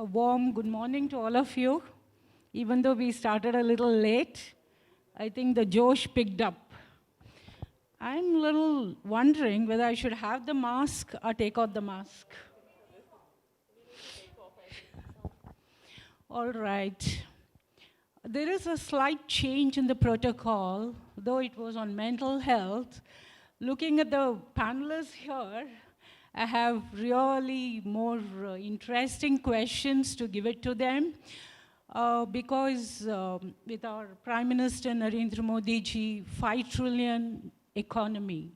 A warm good morning to all of you. Even though we started a little late, I think the Josh picked up. I'm a little wondering whether I should have the mask or take out the mask. All right. There is a slight change in the protocol, though it was on mental health. Looking at the panelists here, I have really more interesting questions to give it to them because with our Prime Minister Narendra Modi ji, 5 trillion economy.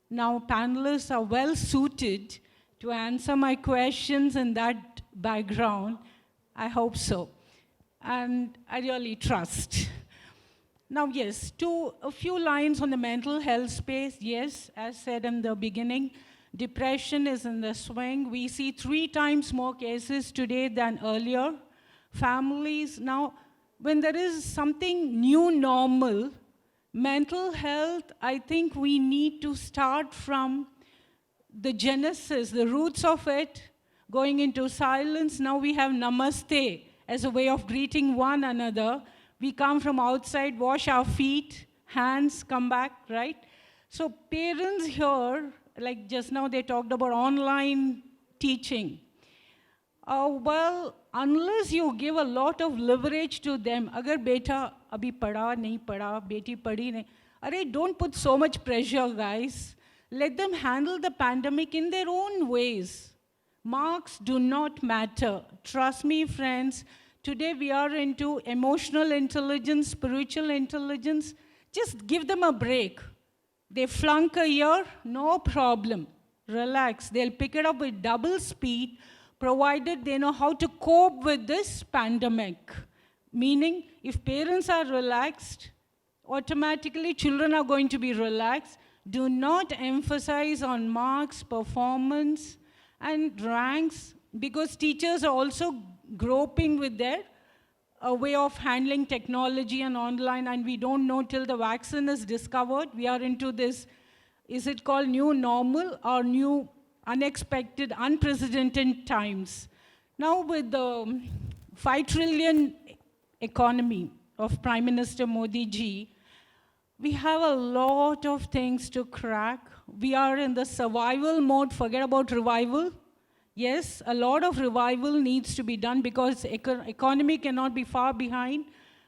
Now panelists are well suited to answer my questions in that background. I hope so. And I really trust. Now, yes, a few lines on the mental health space. Yes, as said in the beginning, depression is in the swing. We see 3 times more cases today than earlier. Families, now, when there is something new normal, mental health, I think we need to start from the genesis, the roots of it, going into silence. Now we have namaste as a way of greeting one another. We come from outside, wash our feet, hands, come back, right? So parents here, like just now they talked about online teaching. Well, unless you give a lot of leverage to them, agar beta abhi pada, nahi pada, beti padi nahi, arey, don't put so much pressure, guys. Let them handle the pandemic in their own ways. Marks do not matter. Trust me, friends. Today we are into emotional intelligence, spiritual intelligence. Just give them a break. They flunk a year, no problem. Relax. They'll pick it up with double speed, provided they know how to cope with this pandemic. Meaning, if parents are relaxed, automatically children are going to be relaxed. Do not emphasize on marks, performance, and ranks, because teachers are also groping with their way of handling technology and online, and we don't know till the vaccine is discovered. We are into this, is it called new normal or new unexpected, unprecedented times? Now with the 5 trillion economy of Prime Minister Modi ji, we have a lot of things to crack. We are in the survival mode, forget about revival. Yes, a lot of revival needs to be done because economy cannot be far behind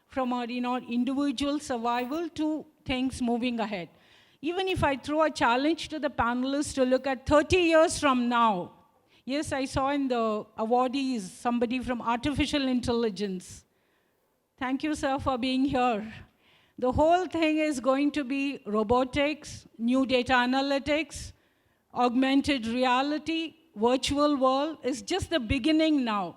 from our individual survival to things moving ahead. Even if I throw a challenge to the panelists to look at 30 years from now, yes, I saw in the awardees somebody from artificial intelligence. Thank you, sir, for being here. The whole thing is going to be robotics, new data analytics, augmented reality, virtual world is just the beginning now.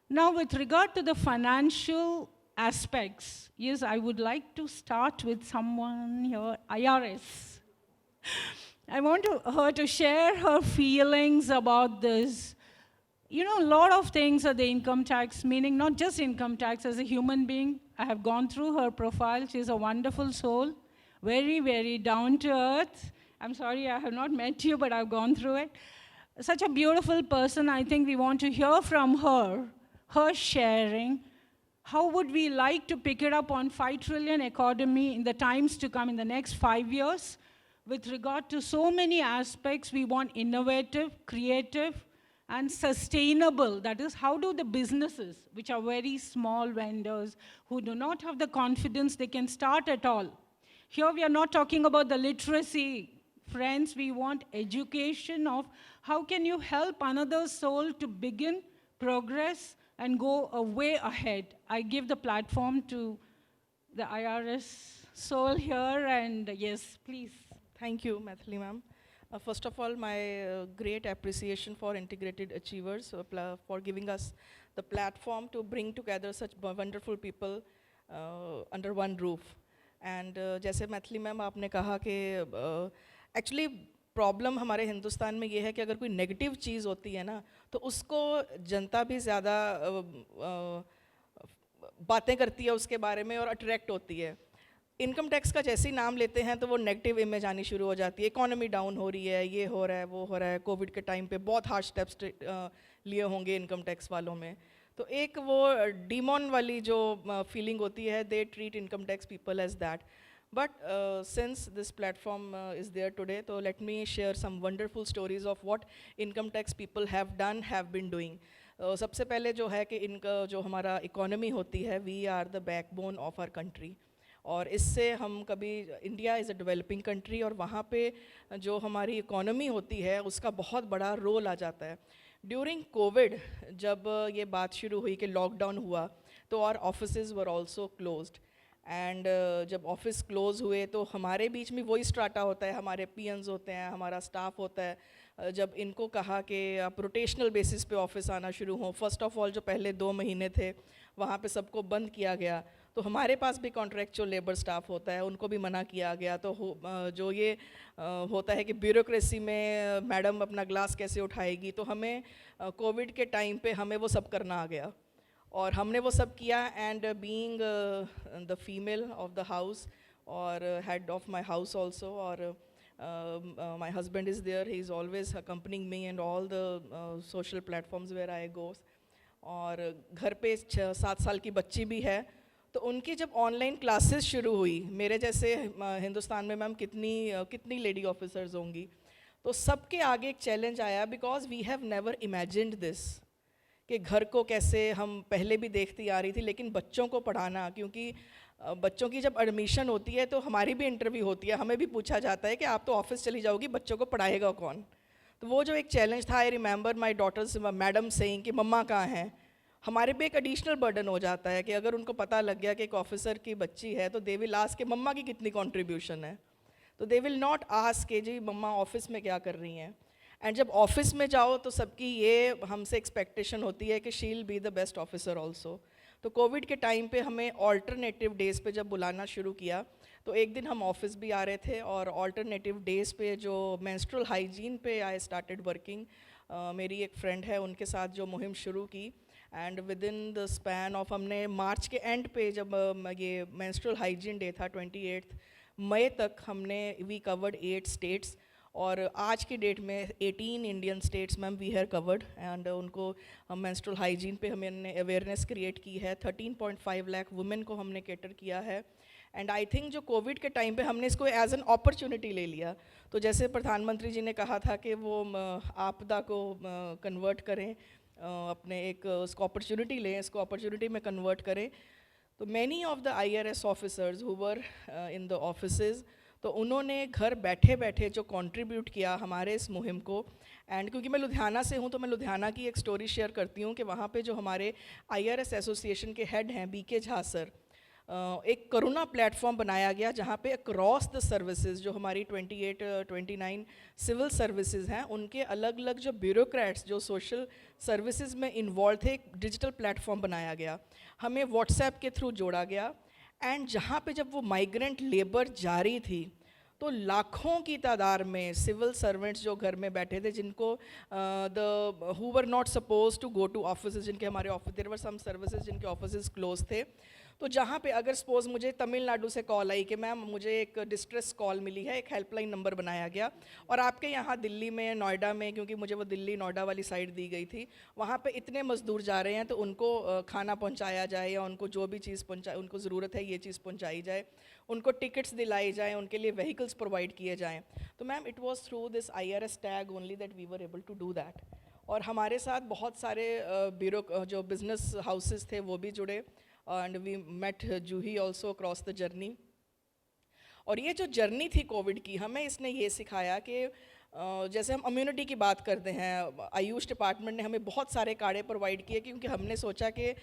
Now, with regard to the financial aspects, yes, I would like to start with someone here, IRS. I want her to share her feelings about this. You know, a lot of things are the income tax, meaning not just income tax. As a human being, I have gone through her profile. She's a wonderful soul, very, very down to earth. I'm sorry I have not met you, but I've gone through it. Such a beautiful person. I think we want to hear from her sharing. How would we like to pick it up on 5 trillion economy in the times to come in the next 5 years? With regard to so many aspects, we want innovative, creative, and sustainable. That is, how do the businesses, which are very small vendors, who do not have the confidence they can start at all. Here we are not talking about the literacy. Friends, we want education of how can you help another soul to begin, progress, and go a way ahead. I give the platform to the IRS soul here, and yes, please. Thank you, Maithili ma'am. First of all, my great appreciation for Integrated Achievers for giving us the platform to bring together such wonderful people under one roof. And जैसे Maithili ma'am आपने कहा कि actually problem हमारे हिंदुस्तान में ये है कि अगर कोई नेगेटिव चीज़ होती है ना तो उसको जनता भी ज़्यादा बातें करती है उसके बारे में और अट्रैक्ट होती है। इनकम टैक्स का जैसे ही नाम लेते हैं तो वो नेगेटिव इमेज आनी शुरू हो जाती है, इकोनॉमी डाउन हो रही है, ये हो रहा है, वो हो रहा है, कोविड के टाइम पे बहुत हार्ड स्टेप्स लिए होंगे इनकम टैक्स वालों में। तो एक वो डीमोन वाली जो फीलिंग होती है, they treat income tax people as that. But since this platform is there today, so let me share some wonderful stories of what income tax people have done, have been doing. सबसे पहले जो है कि इनका जो हमारा economy होती है, we are the backbone of our country. और इससे हम कभी, India is a developing country, और वहाँ पे जो हमारी इकोनॉमी होती है उसका बहुत बड़ा रोल आ जाता है। ड्यूरिंग कोविड जब ये बात शुरू हुई कि लॉकडाउन हुआ, तो और offices were also closed. And जब ऑफिस क्लोज हुए तो हमारे बीच में वही स्ट्राटा होता है, हमारे पीएनस होते हैं, हमारा स्टाफ होता है। जब इनको कहा कि आप रोटेशनल बेसिस पे ऑफिस आना शुरू हो, फर्स्ट ऑफ ऑल जो पहले 2 महीने थे वहाँ पे सबको बंद किया गया, तो हमारे पास भी कॉन्ट्रेक्चुअल लेबर स्टाफ होता है, उनको भी मना किया गया। तो जो ये होता है कि ब्यूरोक्रेसी में मैडम अपना ग्लास कैसे उठाएगी, तो हमें कोविड के टाइम पे हमें वो सब करना आ गया और हमने वो सब किया। And being the female of the house और head of my house also, और my husband is there, he is always accompanying me and all the social platforms where I goes. और घर पे 6-7 साल की बच्ची भी है, तो उनकी जब ऑनलाइन क्लासेस शुरू हुई, मेरे जैसे हिंदुस्तान में मैम कितनी लेडी ऑफिसर्स होंगी, तो सबके आगे एक चैलेंज आया, because we have never imagined this कि घर को कैसे, हम पहले भी देखती आ रही थी, लेकिन बच्चों को पढ़ाना, क्योंकि बच्चों की जब एडमिशन होती है तो हमारी भी इंटरव्यू होती है, हमें भी पूछा जाता है कि आप तो ऑफिस चली जाओगी, बच्चों को पढ़ाएगा कौन। तो वो जो एक चैलेंज था, I remember my daughter's madam saying कि मम्मा कहाँ हैं। हमारे पे एक एडिशनल बर्डन हो जाता है कि अगर उनको पता लग गया कि एक ऑफिसर की बच्ची है, तो दे विल आस्क कि मम्मा की कितनी कंट्रीब्यूशन है। तो दे विल नॉट आस्क कि जी मम्मा ऑफिस में क्या कर रही हैं। एंड जब ऑफिस में जाओ तो सबकी ये हमसे एक्सपेक्टेशन होती है कि she will be the best officer also. तो कोविड के टाइम पे हमें ऑल्टरनेटिव डेज़ पे जब बुलाना शुरू किया, तो एक दिन हम ऑफिस भी आ रहे थे, और ऑल्टरनेटिव डेज़ पे जो मेंस्ट्रुअल हाइजीन पे आई स्टार्टेड वर्किंग। मेरी एक फ्रेंड है, उनके साथ जो मुहिम शुरू की, and with in the span of, हमने मार्च के एंड पे जब ये मेंस्ट्रुअल हाइजीन डे था 28 मई तक, हमने वी कवर्ड 8 स्टेट्स, और आज की डेट में 18 Indian states ma'am we have covered. And उनको हम मेंस्ट्रुअल हाइजीन पे हमने अवेयरनेस क्रिएट की है। 13.5 लाख वुमेन को हमने कैटर किया है। एंड आई थिंक जो कोविड के टाइम पे हमने इसको एज एन अपॉर्चुनिटी ले लिया। तो जैसे प्रधानमंत्री जी ने कहा था कि वो आपदा को कन्वर्ट करें, अपने एक उसको अपॉर्चुनिटी लें, इसको अपॉर्चुनिटी में कन्वर्ट करें। तो many of the IRS officers who were in the offices, तो उन्होंने घर बैठे बैठे जो कंट्रीब्यूट किया हमारे इस मुहिम को। एंड क्योंकि मैं लुधियाना से हूँ, तो मैं लुधियाना की एक स्टोरी शेयर करती हूँ कि वहाँ पे जो हमारे IRS एसोसिएशन के हेड हैं BK झा सर, एक करुणा प्लेटफॉर्म बनाया गया जहाँ पे अक्रॉस द सर्विसेज, जो हमारी 28-29 सिविल सर्विसेज हैं, उनके अलग अलग जो ब्यूरोक्रेट्स जो सोशल सर्विसेज में इन्वॉल्व थे, एक डिजिटल प्लेटफॉर्म बनाया गया, हमें व्हाट्सएप के थ्रू जोड़ा गया। एंड जहाँ पे जब वो माइग्रेंट लेबर जारी थी, तो लाखों की तादाद में सिविल सर्वेंट्स जो घर में बैठे थे, जिनको the who were not suppose to go to office, जिनके हमारे office, there were some services जिनके ऑफिस क्लोज थे। तो जहाँ पे अगर सपोज मुझे तमिलनाडु से कॉल आई कि मैम मुझे एक डिस्ट्रेस कॉल मिली है, एक हेल्पलाइन नंबर बनाया गया, और आपके यहाँ दिल्ली में, नोएडा में, क्योंकि मुझे वो दिल्ली नोएडा वाली साइड दी गई थी, वहाँ पे इतने मजदूर जा रहे हैं, तो उनको खाना पहुँचाया जाए, या उनको जो भी चीज़ उनको ज़रूरत है ये चीज़ पहुँचाई जाए, उनको टिकट्स दिलाई जाएँ, उनके लिए व्हीकल्स प्रोवाइड किए जाएँ। तो ma'am it was through this IRS tag only that we were able to do that. और हमारे साथ बहुत सारे जो बिजनेस हाउसेस थे वो भी जुड़े, and we met Juhi also across the journey. और ये जो जर्नी थी कोविड की, हमें इसने ये सिखाया कि जैसे हम इम्यूनिटी की बात करते हैं, आयुष डिपार्टमेंट ने हमें बहुत सारे काढ़े प्रोवाइड किए, क्योंकि हमने सोचा कि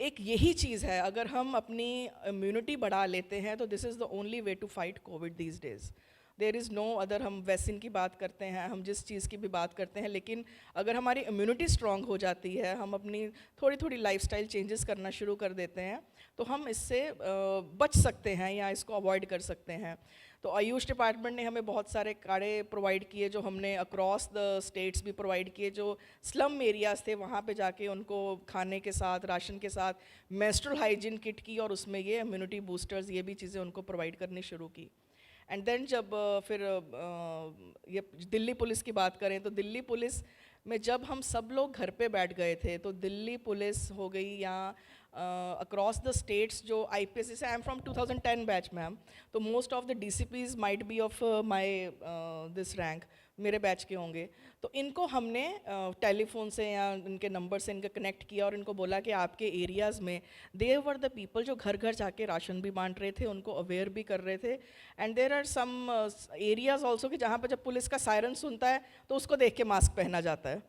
एक यही चीज़ है, अगर हम अपनी इम्यूनिटी बढ़ा लेते हैं तो this is the only way to fight Covid these days. There is no other. हम वैक्सीन की बात करते हैं, हम जिस चीज़ की भी बात करते हैं, लेकिन अगर हमारी इम्यूनिटी स्ट्रांग हो जाती है, हम अपनी थोड़ी थोड़ी लाइफस्टाइल चेंजेस करना शुरू कर देते हैं, तो हम इससे बच सकते हैं या इसको अवॉइड कर सकते हैं। तो आयुष डिपार्टमेंट ने हमें बहुत सारे काढ़े प्रोवाइड किए, जो हमने अक्रॉस द स्टेट्स भी प्रोवाइड किए। जो स्लम एरियाज़ थे वहाँ पे जाके उनको खाने के साथ, राशन के साथ मेंस्ट्रुअल हाइजीन किट की, और उसमें ये इम्यूनिटी बूस्टर्स, ये भी चीज़ें उनको प्रोवाइड करनी शुरू की। एंड देन जब फिर ये दिल्ली पुलिस की बात करें, तो दिल्ली पुलिस में जब हम सब लोग घर पे बैठ गए थे तो दिल्ली पुलिस हो गई या अक्रॉस द स्टेट्स जो आईपीएस, जैसे I am from 2010 batch ma'am, तो most of the DCPs might be of my this rank, मेरे बैच के होंगे। तो इनको हमने टेलीफोन से या इनके नंबर से इनका कनेक्ट किया और इनको बोला कि आपके एरियाज़ में दे वर द पीपल जो घर घर जाके राशन भी बांट रहे थे, उनको अवेयर भी कर रहे थे। And there are some areas also कि जहाँ पर जब पुलिस का सायरन सुनता है तो उसको देख के मास्क पहना जाता है,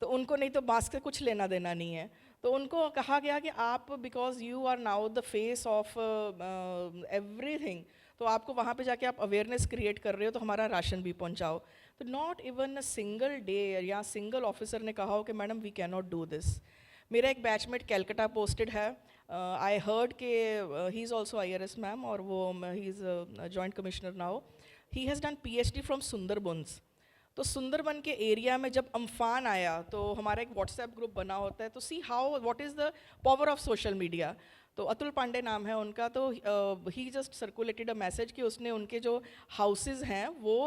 तो उनको नहीं तो मास्क से कुछ लेना देना नहीं है। तो उनको कहा गया कि आप because you are now the face of everything, तो आपको वहाँ पे जाके आप अवेयरनेस क्रिएट कर रहे हो तो हमारा राशन भी पहुँचाओ। तो not even a single day या सिंगल ऑफिसर ने कहा हो कि madam we can not do this. मेरा एक बैचमेट कैलकाटा पोस्टेड है, आई हर्ड के he is also IRS ma'am, और वो he is joint commissioner now, he has done PhD from Sundarbans. तो सुंदरबन के एरिया में जब अम्फान आया तो हमारा एक व्हाट्सएप ग्रुप बना होता है, तो see how what is the power of social media. तो अतुल पांडे नाम है उनका, तो ही जस्ट सर्कुलेटेड अ मैसेज कि उसने उनके जो हाउसेस हैं वो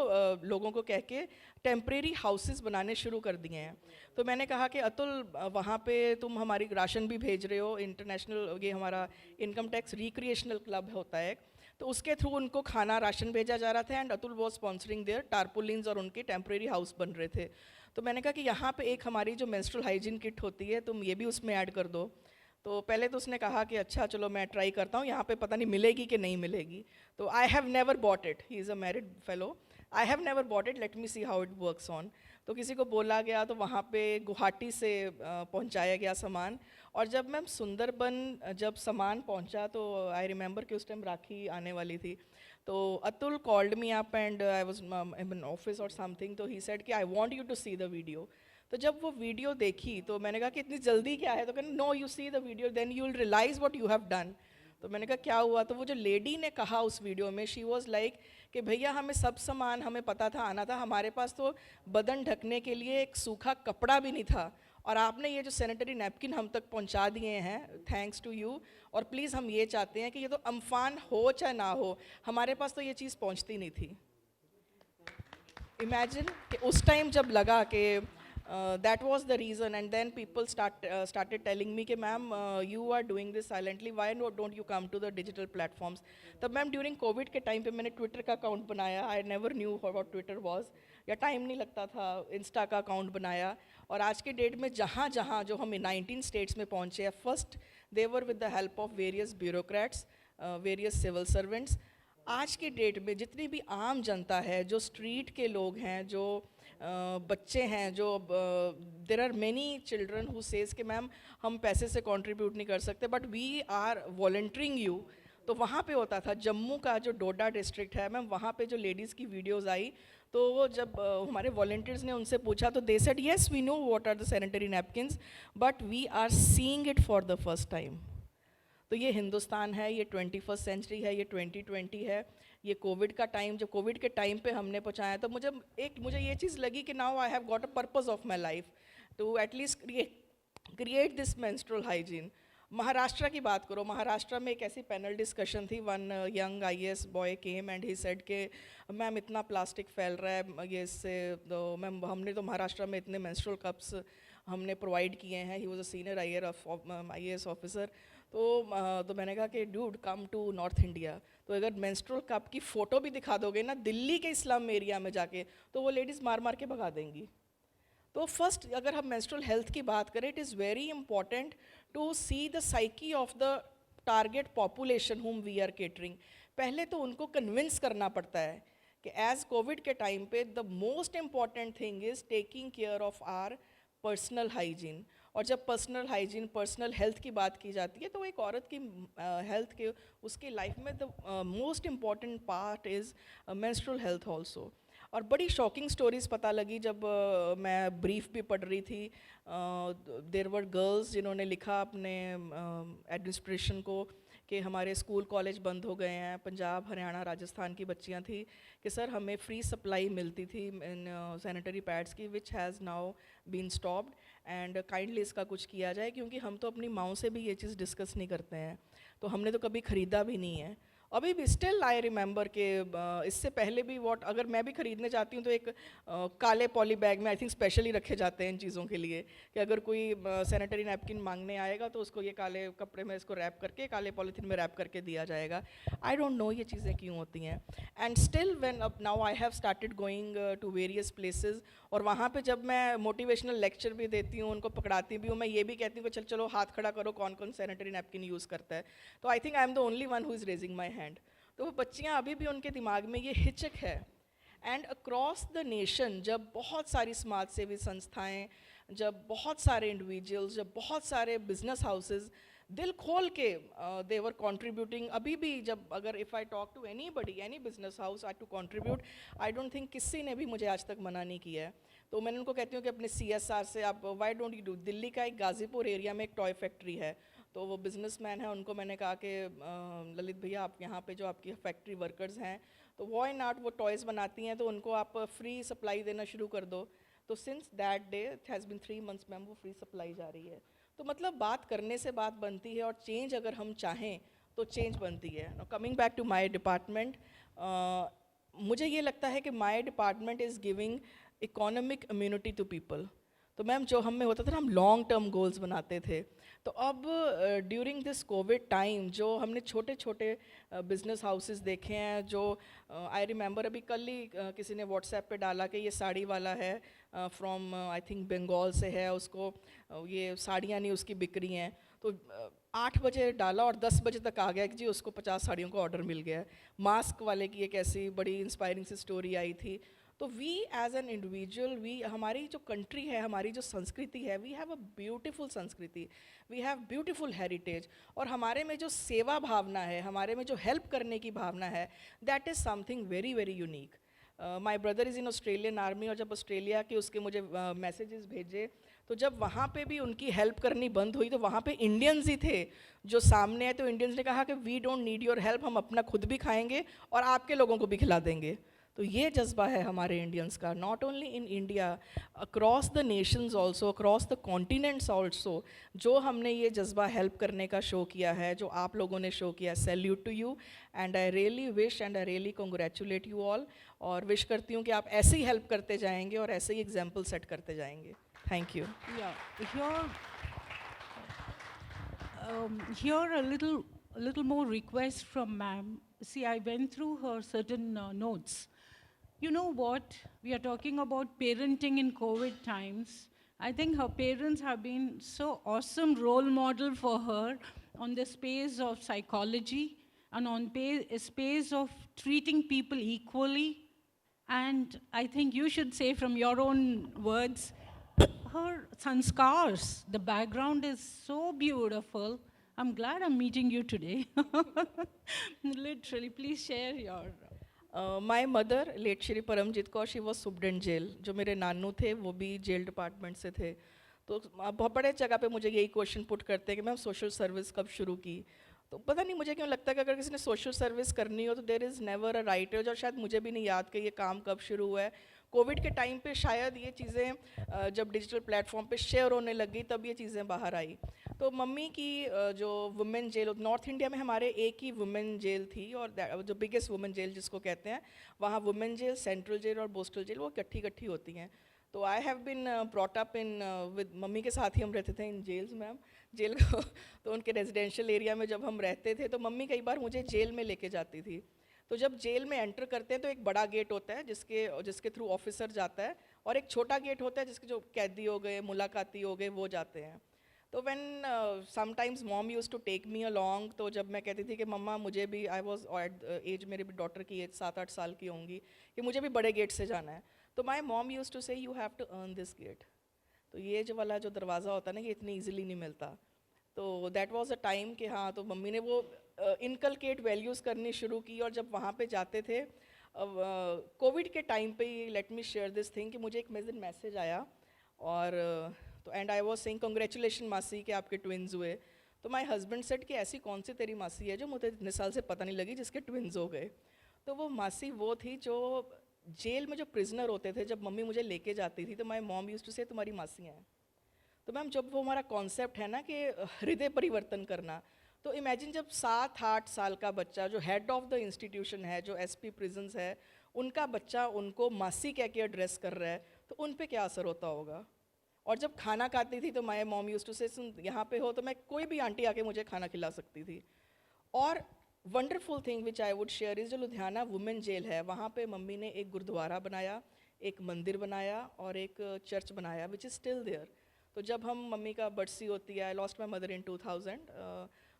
लोगों को कह के टेम्परेरी हाउसेस बनाने शुरू कर दिए हैं। तो मैंने कहा कि अतुल वहाँ पे तुम हमारी राशन भी भेज रहे हो, इंटरनेशनल ये हमारा इनकम टैक्स रिक्रिएशनल क्लब होता है, तो उसके थ्रू उनको खाना राशन भेजा जा रहा था, and Atul was sponsoring their tarpaulins और उनके टेम्परेरी हाउस बन रहे थे। तो मैंने कहा कि यहाँ पे एक हमारी जो मेंस्ट्रुअल हाइजीन किट होती है तुम ये भी उसमें ऐड कर दो। तो पहले तो उसने कहा कि अच्छा चलो मैं ट्राई करता हूँ, यहाँ पे पता नहीं मिलेगी कि नहीं मिलेगी। तो I have never bought it, he is a married fellow, I have never bought it, let me see how it works on. तो किसी को बोला गया तो वहाँ पे गुवाहाटी से पहुँचाया गया सामान, और जब मैम सुंदरबन जब सामान पहुँचा तो आई रिमेंबर कि उस टाइम राखी आने वाली थी। तो Atul called me up and I was in office और समथिंग, तो ही सेड कि I want you to see the video. तो जब वो वीडियो देखी तो मैंने कहा कि इतनी जल्दी क्या है, तो कहना no you see the video then you will realise what you have done. तो मैंने कहा क्या हुआ, तो वो जो लेडी ने कहा उस वीडियो में, शी वाज लाइक कि भैया हमें सब सामान हमें पता था आना था, हमारे पास तो बदन ढकने के लिए एक सूखा कपड़ा भी नहीं था, और आपने ये जो सैनिटरी नैपकिन हम तक पहुंचा दिए हैं, थैंक्स टू यू। और प्लीज़ हम ये चाहते हैं कि ये तो अम्फान हो चाहे ना हो, हमारे पास तो ये चीज़ पहुंचती नहीं थी। इमेजिन कि उस टाइम जब लगा कि that was the reason, and then people started telling me कि ma'am you are doing this silently, why don't you come to the digital platforms। तब मैम ड्यूरिंग कोविड के टाइम पे मैंने ट्विटर का अकाउंट बनाया, I never knew what Twitter was, या time नहीं लगता था, इंस्टा का अकाउंट बनाया, और आज के डेट में जहाँ जहाँ जो हम 19 स्टेट्स में पहुँचे हैं, first they were with the help of various bureaucrats, various civil servants। आज के डेट में जितनी भी आम जनता है, जो स्ट्रीट के लोग हैं, जो बच्चे हैं, जो there are many children who says कि मैम हम पैसे से कंट्रीब्यूट नहीं कर सकते but we are volunteering you. तो वहाँ पे होता था, जम्मू का जो डोडा डिस्ट्रिक्ट है मैम, वहाँ पे जो लेडीज़ की वीडियोज़ आई, तो वो जब हमारे वॉलंटियर्स ने उनसे पूछा तो they said yes we know what are the sanitary napkins but we are seeing it for the first time. तो ये हिंदुस्तान है, ये 21st सेंचुरी है, ये 2020 है, ये कोविड का टाइम, जब कोविड के टाइम पे हमने पहुँचाया तो मुझे ये चीज़ लगी कि now I have got a purpose of my life to at least create this menstrual hygiene. Maharashtra की बात करो, महाराष्ट्र में एक ऐसी पैनल डिस्कशन थी, one young IAS boy came and he said के मैम इतना प्लास्टिक फैल रहा है ये इससे, तो मैम हमने तो महाराष्ट्र में इतने मेंस्ट्रुअल कप्स हमने प्रोवाइड किए हैं, he was a senior IAS officer. तो मैंने कहा कि dude come to north India, तो अगर मेंस्ट्रुअल कप की फ़ोटो भी दिखा दोगे ना दिल्ली के स्लम एरिया में जाके, तो वो लेडीज़ मार मार के भगा देंगी। तो फर्स्ट अगर हम मेंस्ट्रुअल हेल्थ की बात करें, it is very important to see the psyche of the target population whom we are catering. पहले तो उनको कन्विंस करना पड़ता है कि एज कोविड के टाइम पे the most important thing is taking care of our personal hygiene. और जब पर्सनल हाइजीन, पर्सनल हेल्थ की बात की जाती है तो एक औरत की हेल्थ के उसकी लाइफ में the most important part is menstrual health also. और बड़ी शॉकिंग स्टोरीज़ पता लगी जब मैं ब्रीफ भी पढ़ रही थी, देयर वर गर्ल्स जिन्होंने लिखा अपने एडमिनिस्ट्रेशन को कि हमारे स्कूल कॉलेज बंद हो गए हैं, पंजाब हरियाणा राजस्थान की बच्चियां थी कि सर हमें फ्री सप्लाई मिलती थी इन सैनिटरी पैड्स की, which has now been stopped and kindly इसका कुछ किया जाए, क्योंकि हम तो अपनी माँओं से भी ये चीज़ डिस्कस नहीं करते हैं, तो हमने तो कभी ख़रीदा भी नहीं है। अभी भी स्टिल आई रिमेंबर कि इससे पहले भी अगर मैं भी खरीदने जाती हूँ तो एक काले पॉली बैग में आई थिंक स्पेशली रखे जाते हैं इन चीज़ों के लिए कि अगर कोई सैनिटरी नैपकिन मांगने आएगा तो उसको ये काले कपड़े में इसको रैप करके काले पॉलीथीन में रैप करके दिया जाएगा. आई डोंट नो ये चीज़ें क्यों होती हैं. एंड स्टिल व्हेन अब now I have started going to various places, और वहाँ पे जब मैं मोटिवेशनल लेक्चर भी देती हूँ, उनको पकड़ाती भी हूँ, मैं ये भी कहती हूँ कि चलो चलो हाथ खड़ा करो कौन कौन सैनिटरी नैपकिन यूज़ करता है. तो I think I am the only one who is raising my hand. तो वो बच्चियाँ अभी भी उनके दिमाग में ये हिचक है. एंड अक्रॉस द नेशन जब बहुत सारी समाज सेवी संस्थाएं, जब बहुत सारे इंडिविजुअल्स, जब बहुत सारे बिजनेस हाउसेस दिल खोल के दे वर कॉन्ट्रीब्यूटिंग, अभी भी जब अगर if I talk to anybody any business house I to contribute, I don't think किसी ने भी मुझे आज तक मना नहीं किया है. तो मैंने उनको कहती हूँ कि अपने CSR से आप why don't you do. Delhi का एक गाज़ीपुर एरिया में एक टॉय फैक्ट्री है, तो वो बिजनेसमैन है, उनको मैंने कहा कि ललित भैया आप यहाँ पे जो आपकी फैक्ट्री वर्कर्स हैं तो व्हाई नॉट, वो टॉयज़ बनाती हैं तो उनको आप फ्री सप्लाई देना शुरू कर दो. तो since that day it has been 3 months ma'am वो फ्री सप्लाई जा रही है. तो मतलब बात करने से बात बनती है, और चेंज अगर हम चाहें तो चेंज बनती है. Now coming back to my department, मुझे ये लगता है कि my department is giving economic immunity to people. तो मैम जो हम में होता था ना, हम लॉन्ग टर्म गोल्स बनाते थे, तो अब ड्यूरिंग दिस कोविड टाइम जो हमने छोटे छोटे बिजनेस हाउसेस देखे हैं, जो आई रिमेंबर अभी कल ही किसी ने व्हाट्सएप पे डाला कि ये साड़ी वाला है फ्रॉम आई थिंक बंगाल से है, उसको ये साड़ियाँ नहीं उसकी बिक रही हैं. तो 8 बजे डाला और 10 बजे तक आ गया कि जी उसको 50 साड़ियों का ऑर्डर मिल गया है. मास्क वाले की एक ऐसी बड़ी इंस्पायरिंग सी स्टोरी आई थी. तो we as an individual, we, हमारी जो कंट्री है, हमारी जो संस्कृति है, we have a beautiful sanskriti, we have beautiful heritage, और हमारे में जो सेवा भावना है, हमारे में जो हेल्प करने की भावना है, that is something very very unique. My brother is in Australian army, और जब ऑस्ट्रेलिया के उसके मुझे मैसेजेस भेजे, तो जब वहाँ पे भी उनकी हेल्प करनी बंद हुई तो वहाँ पे इंडियंस ही थे जो सामने आए. तो इंडियंस ने कहा कि we don't need your help, हम अपना खुद भी खाएंगे और आपके लोगों को भी खिला देंगे. तो ये जज्बा है हमारे इंडियंस का, not only in India, across the Nations also, across the continents also. जो हमने ये जज्बा हेल्प करने का शो किया है, जो आप लोगों ने शो किया, salute to you. And I really wish and I really congratulate you all, और विश करती हूँ कि आप ऐसे ही हेल्प करते जाएंगे और ऐसे ही एग्जाम्पल सेट करते जाएंगे. Thank you. Yeah, here a little more request from ma'am. See, I went through her certain notes. You know what? We are talking about parenting in COVID times. I think her parents have been so awesome role model for her on the space of psychology and on a space of treating people equally. And I think you should say from your own words, her sanskars, the background is so beautiful. I'm glad I'm meeting you today. Literally, please share your. My mother late Shri Paramjeet Kaur, she was superintendent jail. जो मेरे नानू थे वो भी jail department से थे. तो बहुत बड़े जगह पे मुझे यही क्वेश्चन पुट करते हैं कि मैम सोशल सर्विस कब शुरू की. तो पता नहीं मुझे क्यों लगता है कि अगर किसी ने सोशल सर्विस करनी हो तो there is never a right age, और शायद मुझे भी नहीं याद कि ये काम कब शुरू हुआ है. कोविड के टाइम पे शायद ये चीज़ें जब डिजिटल प्लेटफॉर्म पे शेयर होने लगी तब ये चीज़ें बाहर आई. तो मम्मी की जो वुमेन जेल, नॉर्थ इंडिया में हमारे एक ही वुमेन जेल थी, और जो बिगेस्ट वुमेन जेल जिसको कहते हैं, वहाँ वुमेन जेल, सेंट्रल जेल और बोस्टल जेल वो इकट्ठी इकट्ठी होती हैं. तो I have been brought up in with mummy के साथ ही हम रहते थे इन जेल्स मैम, जेल को. तो उनके रेजिडेंशियल एरिया में जब हम रहते थे तो मम्मी कई बार मुझे जेल में लेके जाती थी. तो जब जेल में एंटर करते हैं तो एक बड़ा गेट होता है जिसके थ्रू ऑफिसर जाता है, और एक छोटा गेट होता है जिसके जो कैदी हो गए, मुलाकाती हो गए, वो जाते हैं. तो when sometimes mom use to take me along, तो जब मैं कहती थी कि मम्मा मुझे भी, आई वॉज एट एज, मेरी डॉटर की एज 7-8 साल की होंगी, कि मुझे भी बड़े गेट से जाना है, तो my mom use to say you have to earn this gate. तो ये जो वाला जो दरवाज़ा होता है ना, ये इतनी ईजिली नहीं मिलता. तो दैट वाज अ टाइम कि हाँ, तो मम्मी ने वो इनकलकेट वैल्यूज़ करनी शुरू की. और जब वहाँ पे जाते थे कोविड के टाइम पे ही, let me share this thing, कि मुझे एक मैसेज आया, और तो and I was saying congratulation मासी कि आपके ट्विंस हुए. तो माय हस्बैंड सेड कि ऐसी कौन सी तेरी मासी है जो मुझे इतने साल से पता नहीं लगी जिसके ट्विंस हो गए. तो वो मासी वो थी जो जेल में जो प्रिजनर होते थे, जब मम्मी मुझे लेके जाती थी तो माय मॉम यूज्ड टू से तुम्हारी मासी हैं. तो मैम जब वो हमारा कॉन्सेप्ट है ना कि हृदय परिवर्तन करना, तो इमेजिन जब 7-8 साल का बच्चा जो हेड ऑफ द इंस्टीट्यूशन है, जो एसपी प्रिजन्स है, उनका बच्चा उनको मासी कह के एड्रेस कर रहा है, तो उन पे क्या असर होता होगा। और जब खाना खाती थी तो माय मॉम यूज्ड टू से, सुन यहाँ पे हो तो मैं कोई भी आंटी आके मुझे खाना खिला सकती थी। और wonderful thing which I would share is, जो लुधियाना वुमेन जेल है, वहाँ पे मम्मी ने एक गुरुद्वारा बनाया, एक मंदिर बनाया और एक चर्च बनाया, विच इज़ स्टिल देयर। तो जब हम मम्मी का बरसी होती है, I lost my mother in 2000,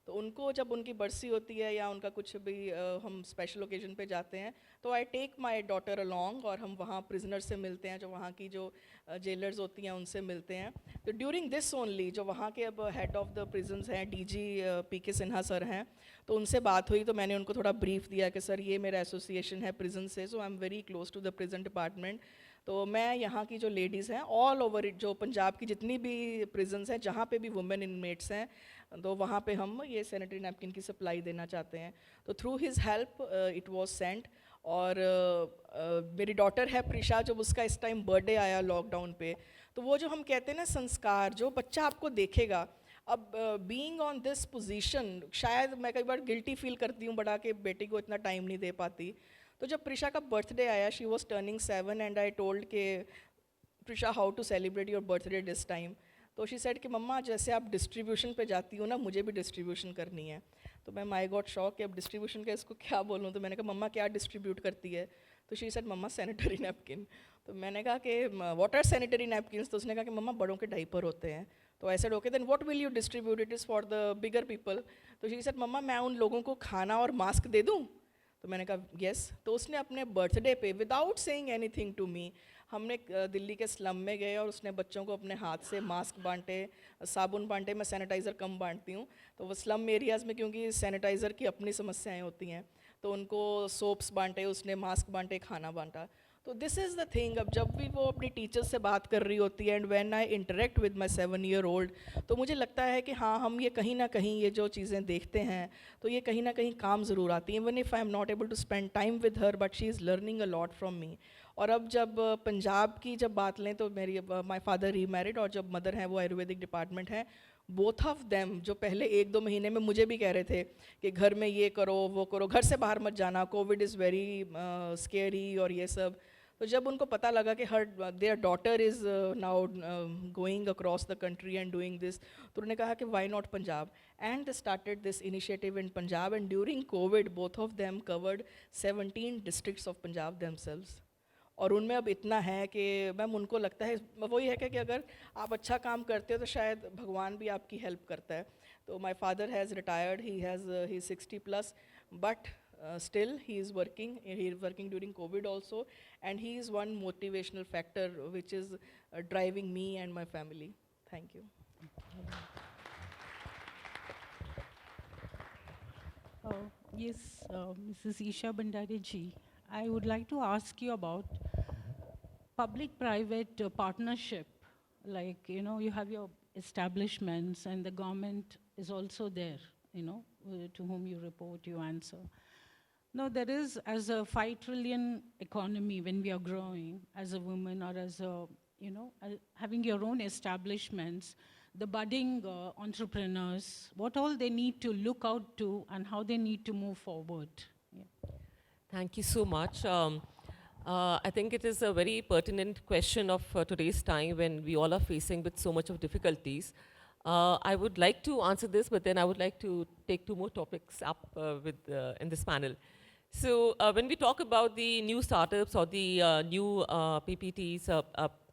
तो उनको जब उनकी बरसी होती है या उनका कुछ भी हम स्पेशल ओकेजन पे जाते हैं, तो I take my daughter along और हम वहाँ प्रिजनर से मिलते हैं, जो वहाँ की जो जेलर्स होती हैं उनसे मिलते हैं। तो ड्यूरिंग दिस ओनली, जो वहाँ के अब हेड ऑफ द प्रिजन्स हैं, डीजी पीके सिन्हा सर हैं, तो उनसे बात हुई तो मैंने उनको थोड़ा ब्रीफ दिया कि सर ये मेरा एसोसिएशन है प्रिजन से, so I am very close to the prison department. तो मैं यहाँ की जो लेडीज़ हैं ऑल ओवर इट, जो पंजाब की जितनी भी प्रिजन्स हैं जहाँ पे भी वुमेन इनमेट्स हैं, तो वहाँ पे हम ये सैनिटरी नैपकिन की सप्लाई देना चाहते हैं। तो through his help it was sent. और मेरी डॉटर है प्रिशा, जब उसका इस टाइम बर्थडे आया लॉकडाउन पे, तो वो जो हम कहते हैं ना संस्कार, जो बच्चा आपको देखेगा, अब बीइंग ऑन दिस पोजीशन, शायद मैं कई बार गिल्टी फील करती हूँ बड़ा, के बेटी को इतना टाइम नहीं दे पाती। तो जब प्रिशा का बर्थडे आया, she was turning 7 and I told के Prisha how to celebrate your birthday this time. तो शी सेड कि मम्मा जैसे आप डिस्ट्रीब्यूशन पे जाती हो ना, मुझे भी डिस्ट्रीब्यूशन करनी है। तो मैं माई गॉट शॉक कि अब डिस्ट्रीब्यूशन का इसको क्या बोलूँ। तो मैंने कहा मम्मा क्या डिस्ट्रीब्यूट करती है। तो she said mumma sanitary napkin. तो मैंने कहा कि व्हाट आर सैनिटरी नैपकिन। तो उसने कहा कि मम्मा बड़ों के डाइपर होते हैं। तो I said okay then what will you distribute, it is for the bigger people. तो शी सेड मम्मा मैं उन लोगों को खाना और मास्क दे दूँ। तो मैंने कहा यस। तो उसने अपने बर्थडे पे without saying anything to me, हमने दिल्ली के स्लम में गए और उसने बच्चों को अपने हाथ से मास्क बांटे, साबुन बांटे। मैं सैनिटाइज़र कम बांटती हूँ, तो वो स्लम एरियाज़ में क्योंकि सैनिटाइज़र की अपनी समस्याएं होती हैं, तो उनको सोप्स बांटे, उसने मास्क बांटे, खाना बांटा। तो दिस इज़ द थिंग। अब जब भी वो अपनी टीचर से बात कर रही होती है and when I interact with my 7-year-old, तो मुझे लगता है कि हाँ, हम ये कहीं ना कहीं ये जो चीज़ें देखते हैं तो ये कहीं ना कहीं काम ज़रूर आती हैं। Even if I am not able to spend time with her, but she is learning a lot from me. और अब जब पंजाब की जब बात लें, तो मेरी माई फादर रीमैरिड और जब मदर हैं वो आयुर्वेदिक डिपार्टमेंट है। बोथ ऑफ देम जो पहले 1-2 महीने में मुझे भी कह रहे थे कि घर में ये करो वो करो, घर से बाहर मत जाना, कोविड इज़ वेरी स्केरी और ये सब। तो जब उनको पता लगा कि her their daughter is now going across the country and doing this, तो उन्होंने कहा कि why not Punjab, and they started this initiative in Punjab. And during COVID both of them covered 17 districts of Punjab themselves. और उनमें अब इतना है कि मैम उनको लगता है वही है कि अगर आप अच्छा काम करते हो तो शायद भगवान भी आपकी हेल्प करता है। तो my father has retired, he 60+, but still he is working during COVID also, and he is one motivational factor which is driving me and my family. Thank you. Yes, Mrs. Isha Bandari ji, I would like to ask you about public-private partnership. Like, you know, you have your establishments and the government is also there, you know, to whom you report, you answer. No, there is, as a 5 trillion economy, when we are growing as a woman or as a, you know, having your own establishments, the budding entrepreneurs, what all they need to look out to and how they need to move forward. Yeah. Thank you so much. I think it is a very pertinent question of today's time when we all are facing with so much of difficulties. I would like to answer this, but then I would like to take 2 more topics up in this panel. So when we talk about the new startups or the new PPTs,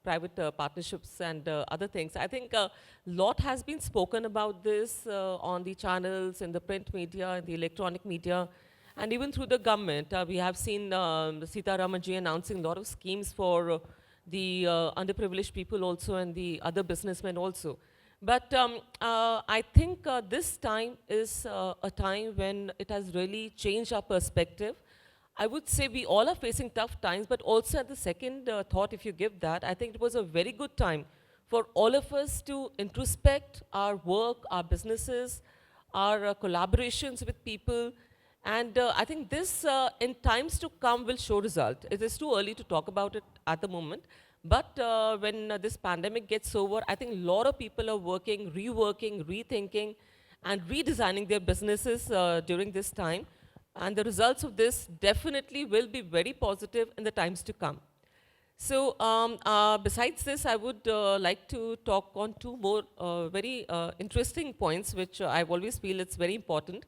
private partnerships and other things, I think a lot has been spoken about this on the channels, in the print media, in the electronic media, and even through the government. We have seen Sita Ramaji announcing a lot of schemes for the underprivileged people also and the other businessmen also. But I think this time is a time when it has really changed our perspective. I would say we all are facing tough times, but also at the second thought, if you give that, I think it was a very good time for all of us to introspect our work, our businesses, our collaborations with people. And I think this, in times to come, will show result. It is too early to talk about it at the moment. But when this pandemic gets over, I think a lot of people are working, reworking, rethinking, and redesigning their businesses during this time. And the results of this definitely will be very positive in the times to come. So besides this, I would like to talk on two more very interesting points, which I've always feel it's very important.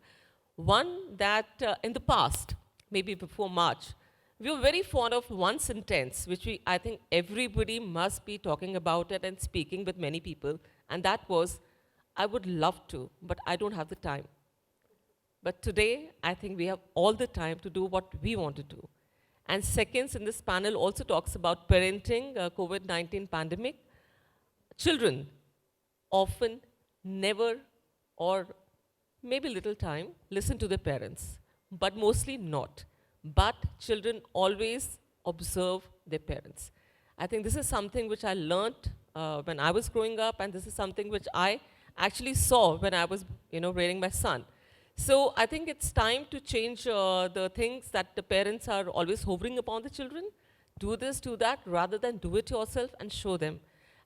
One, that in the past, maybe before March, we were very fond of one sentence, which I think everybody must be talking about it and speaking with many people, and that was, I would love to, but I don't have the time. But today, I think we have all the time to do what we want to do. And seconds in this panel also talks about parenting, COVID-19 pandemic. Children often never or maybe little time listen to their parents, but mostly not. But children always observe their parents. I think this is something which I learned when I was growing up, and this is something which I actually saw when I was, rearing my son. So I think it's time to change the things that the parents are always hovering upon the children. Do this, do that, rather than do it yourself and show them.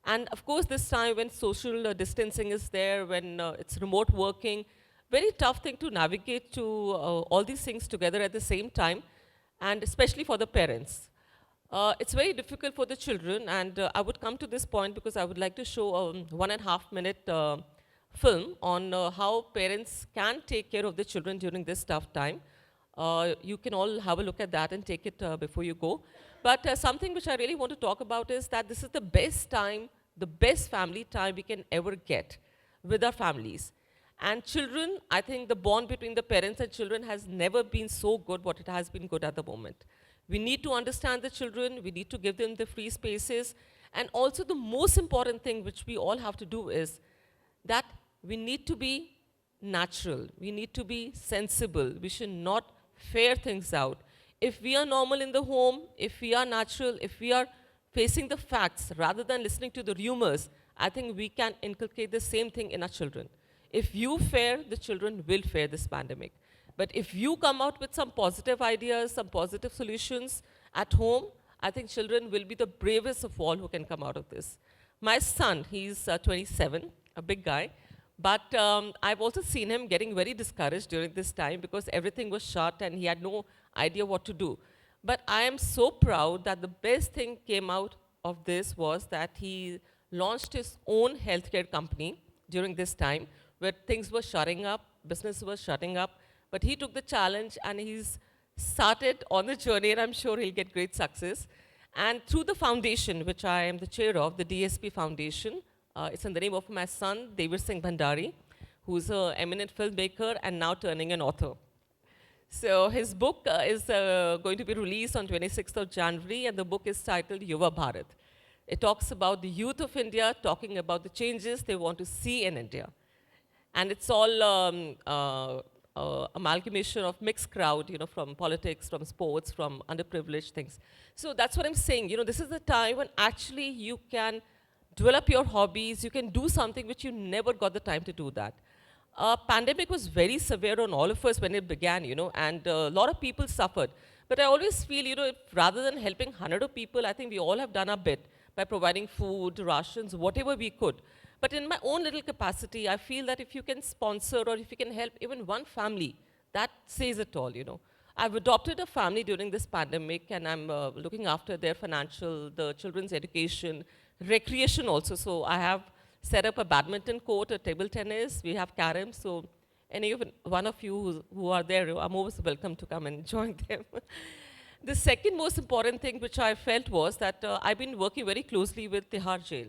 And of course, this time when social distancing is there, when it's remote working, very tough thing to navigate to all these things together at the same time, and especially for the parents. It's very difficult for the children, and I would come to this point because I would like to show a 1.5 minute film on how parents can take care of the children during this tough time. You can all have a look at that and take it before you go. But something which I really want to talk about is that this is the best time, the best family time we can ever get with our families. And children, I think the bond between the parents and children has never been so good what it has been good at the moment. We need to understand the children, we need to give them the free spaces, and also the most important thing which we all have to do is that we need to be natural, we need to be sensible, we should not fear things out. If we are normal in the home, if we are natural, if we are facing the facts rather than listening to the rumors, I think we can inculcate the same thing in our children. If you fear, the children will fear this pandemic. But if you come out with some positive ideas, some positive solutions at home, I think children will be the bravest of all who can come out of this. My son, he's 27, a big guy, but I've also seen him getting very discouraged during this time because everything was shut and he had no idea what to do. But I am so proud that the best thing came out of this was that he launched his own healthcare company during this time where things were shutting up, business was shutting up, but he took the challenge and he's started on the journey, and I'm sure he'll get great success. And through the foundation, which I am the chair of, the DSP Foundation, it's in the name of my son, David Singh Bhandari, who's an eminent filmmaker and now turning an author. So his book is going to be released on 26th of January, and the book is titled Yuva Bharat. It talks about the youth of India, talking about the changes they want to see in India. And it's all amalgamation of mixed crowd, from politics, from sports, from underprivileged things. So that's what I'm saying. This is the time when actually you can develop your hobbies, you can do something which you never got the time to do that. Pandemic was very severe on all of us when it began, and a lot of people suffered. But I always feel, if rather than helping hundreds of people, I think we all have done our bit by providing food, rations, whatever we could. But in my own little capacity, I feel that if you can sponsor or if you can help even one family, that says it all, I've adopted a family during this pandemic, and I'm looking after their financial, the children's education, recreation also. So I have set up a badminton court, a table tennis, we have carom. So any one of you who are there, I'm always welcome to come and join them. The second most important thing which I felt was that I've been working very closely with Tihar Jail.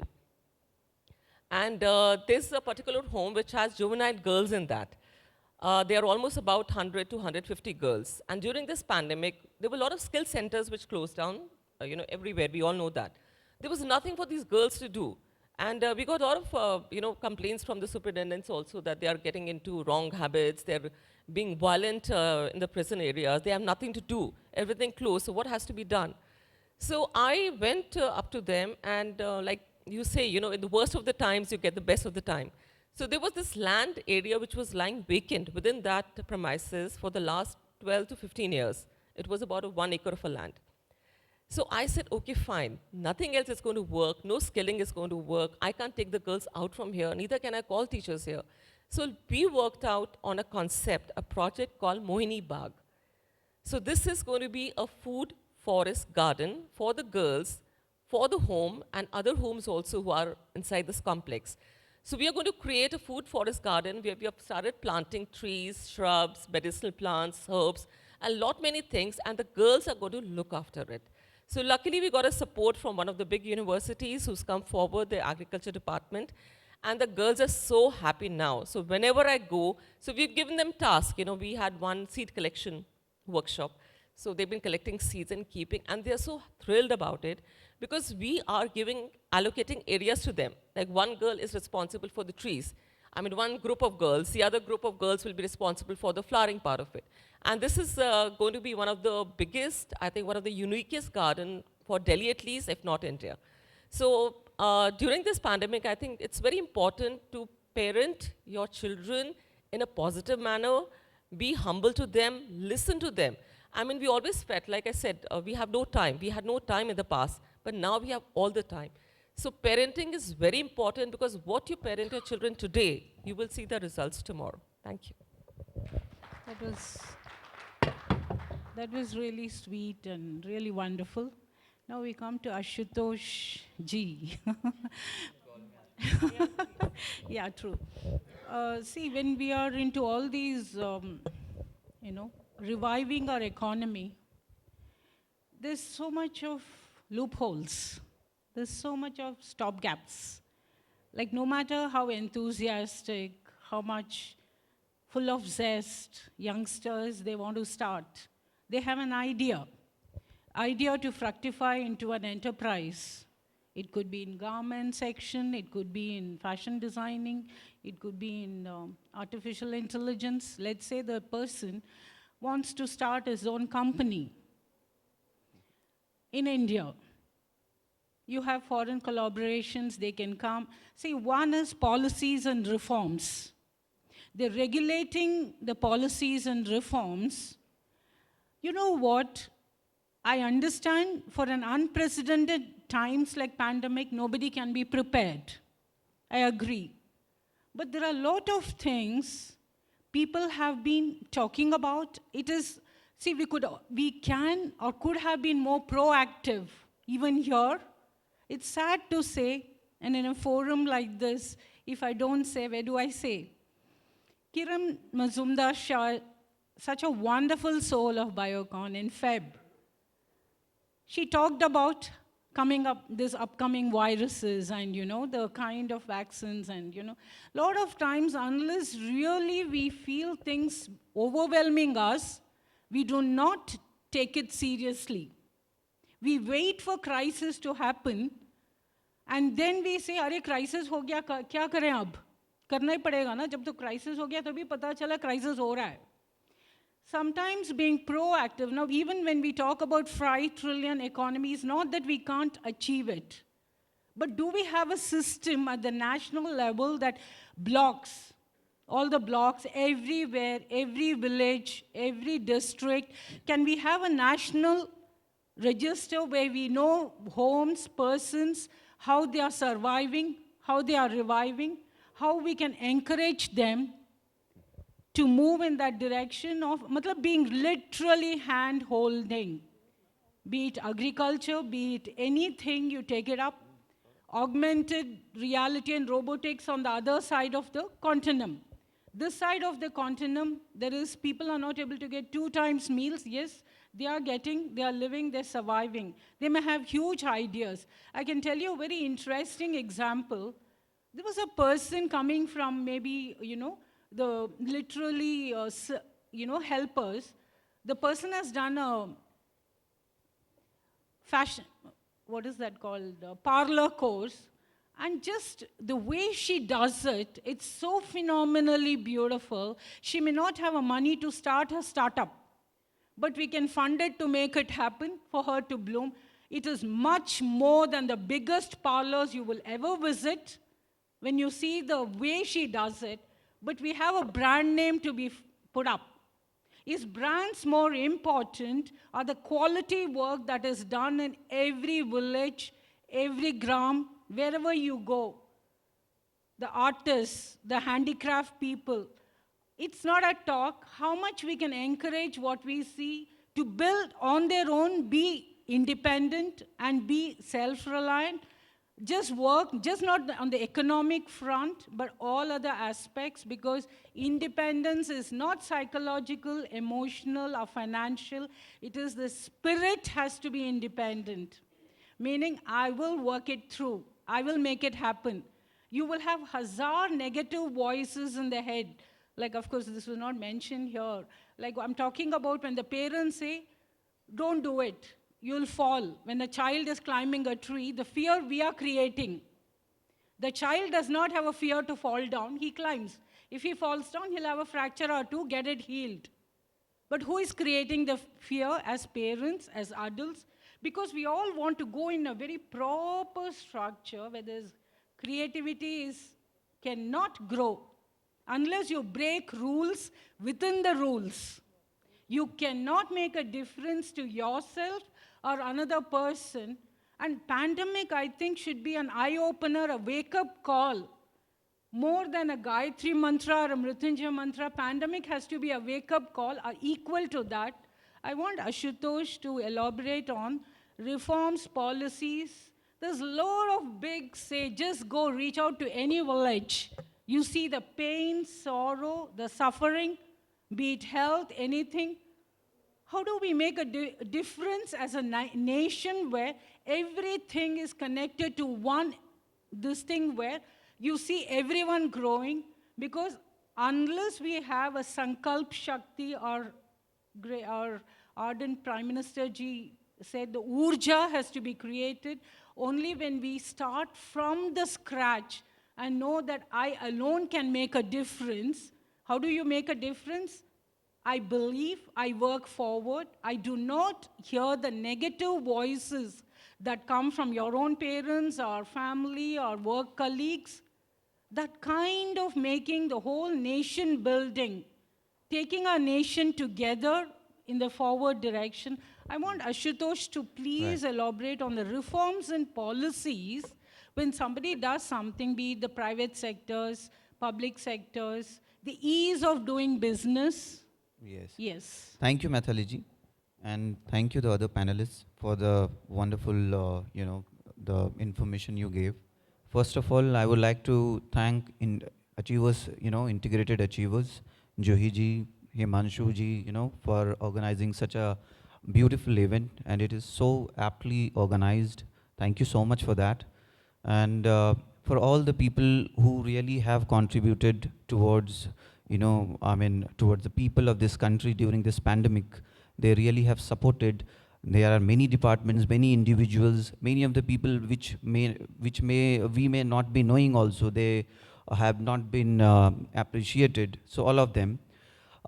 And there's a particular home which has juvenile girls in that. There are almost about 100 to 150 girls. And during this pandemic, there were a lot of skill centers which closed down, everywhere. We all know that. There was nothing for these girls to do. And we got a lot of, complaints from the superintendents also that they are getting into wrong habits. They're being violent in the prison areas. They have nothing to do. Everything closed. So what has to be done? So I went up to them and like you say, in the worst of the times, you get the best of the time. So there was this land area which was lying vacant within that premises for the last 12 to 15 years. It was about 1 acre of a land. So I said, okay, fine. Nothing else is going to work. No skilling is going to work. I can't take the girls out from here. Neither can I call teachers here. So we worked out on a concept, a project called Mohini Bagh. So this is going to be a food forest garden for the girls, for the home, and other homes also who are inside this complex. So we are going to create a food forest garden where we have started planting trees, shrubs, medicinal plants, herbs, a lot many things, and the girls are going to look after it. So luckily we got a support from one of the big universities who's come forward, the agriculture department, and the girls are so happy now. So whenever I go, so we've given them tasks. We had one seed collection workshop. So they've been collecting seeds and keeping, and they're so thrilled about it because we are allocating areas to them. Like one girl is responsible for the trees. I mean, one group of girls, the other group of girls will be responsible for the flowering part of it. And this is going to be one of the biggest, I think one of the uniquest garden for Delhi at least, if not India. So during this pandemic, I think it's very important to parent your children in a positive manner, be humble to them, listen to them. I mean, we always felt, like I said, we have no time. We had no time in the past, but now we have all the time. So parenting is very important because what you parent your children today, you will see the results tomorrow. Thank you. That was really sweet and really wonderful. Now we come to Ashutosh Ji. Yeah, true. See, when we are into all these, reviving our economy, there's so much of loopholes. There's so much of stopgaps. Like no matter how enthusiastic, how much full of zest youngsters they want to start, they have an idea to fructify into an enterprise. It could be in garment section, it could be in fashion designing, it could be in artificial intelligence. Let's say the person wants to start his own company in India. You have foreign collaborations, they can come. See, one is policies and reforms. They're regulating the policies and reforms. You know what? I understand for an unprecedented times like pandemic, nobody can be prepared. I agree. But there are a lot of things people have been talking about. It is, see, we can or could have been more proactive even here. It's sad to say, and in a forum like this, if I don't say, where do I say? Kiran Mazumdar Shah, such a wonderful soul of Biocon in Feb. She talked about these upcoming viruses and, the kind of vaccines and, a lot of times, unless really we feel things overwhelming us, we do not take it seriously. We wait for crisis to happen, and then we say, "अरे crisis हो गया, क्या करें अब? करना ही पड़ेगा ना, जब तो crisis हो गया तभी पता चला crisis हो रहा है." Sometimes being proactive, now even when we talk about 5 trillion economy, it's not that we can't achieve it. But do we have a system at the national level that blocks, all the blocks, everywhere, every village, every district? Can we have a national register where we know homes, persons, how they are surviving, how they are reviving, how we can encourage them to move in that direction of being literally hand-holding, be it agriculture, be it anything, you take it up, augmented reality and robotics on the other side of the continuum. This side of the continuum, people are not able to get 2 times meals. Yes, they are living, they're surviving. They may have huge ideas. I can tell you a very interesting example. There was a person coming from maybe, the literally, helpers. The person has done a fashion, what is that called, a parlor course. And just the way she does it, it's so phenomenally beautiful. She may not have a money to start her startup, but we can fund it to make it happen for her to bloom. It is much more than the biggest parlors you will ever visit when you see the way she does it. But we have a brand name to be put up. Is brands more important, or the quality work that is done in every village, every gram, wherever you go? the artists, the handicraft people. It's not a talk. How much we can encourage what we see to build on their own, be independent and be self-reliant, just work, just not on the economic front, but all other aspects, because independence is not psychological, emotional, or financial. It is the spirit has to be independent, meaning I will work it through. I will make it happen. You will have hazard negative voices in the head. Like, of course, this was not mentioned here. Like, I'm talking about when the parents say, don't do it, you'll fall. When a child is climbing a tree, the fear we are creating. The child does not have a fear to fall down, he climbs. If he falls down, he'll have a fracture or two, get it healed. But who is creating the fear as parents, as adults? Because we all want to go in a very proper structure where there's creativity cannot grow unless you break rules within the rules. You cannot make a difference to yourself or another person. And pandemic, I think, should be an eye-opener, a wake-up call. More than a Gayatri mantra or a Mrityunjaya mantra, pandemic has to be a wake-up call or equal to that. I want Ashutosh to elaborate on reforms, policies. There's a lot of big say, just go reach out to any village. You see the pain, sorrow, the suffering, be it health, anything. How do we make a difference as a nation where everything is connected to this thing where you see everyone growing? Because unless we have a Sankalp Shakti, or ardent Prime Minister Ji said the Urja has to be created, only when we start from the scratch and know that I alone can make a difference. How do you make a difference? I believe, I work forward. I do not hear the negative voices that come from your own parents or family or work colleagues. That kind of making the whole nation building, taking our nation together in the forward direction. I want Ashutosh to please elaborate on the reforms and policies when somebody does something, be it the private sectors, public sectors, the ease of doing business. Yes. Yes. Thank you, Mathaliji, and thank you the other panelists for the wonderful, the information you gave. First of all, I would like to thank Achievers, Integrated Achievers, Johi ji, Himanshu ji, for organizing such a beautiful event, and it is so aptly organized. Thank you so much for that. And for all the people who really have contributed towards towards the people of this country during this pandemic. They really have supported. There are many departments, many individuals, many of the people which we may not be knowing also. They have not been appreciated. So all of them.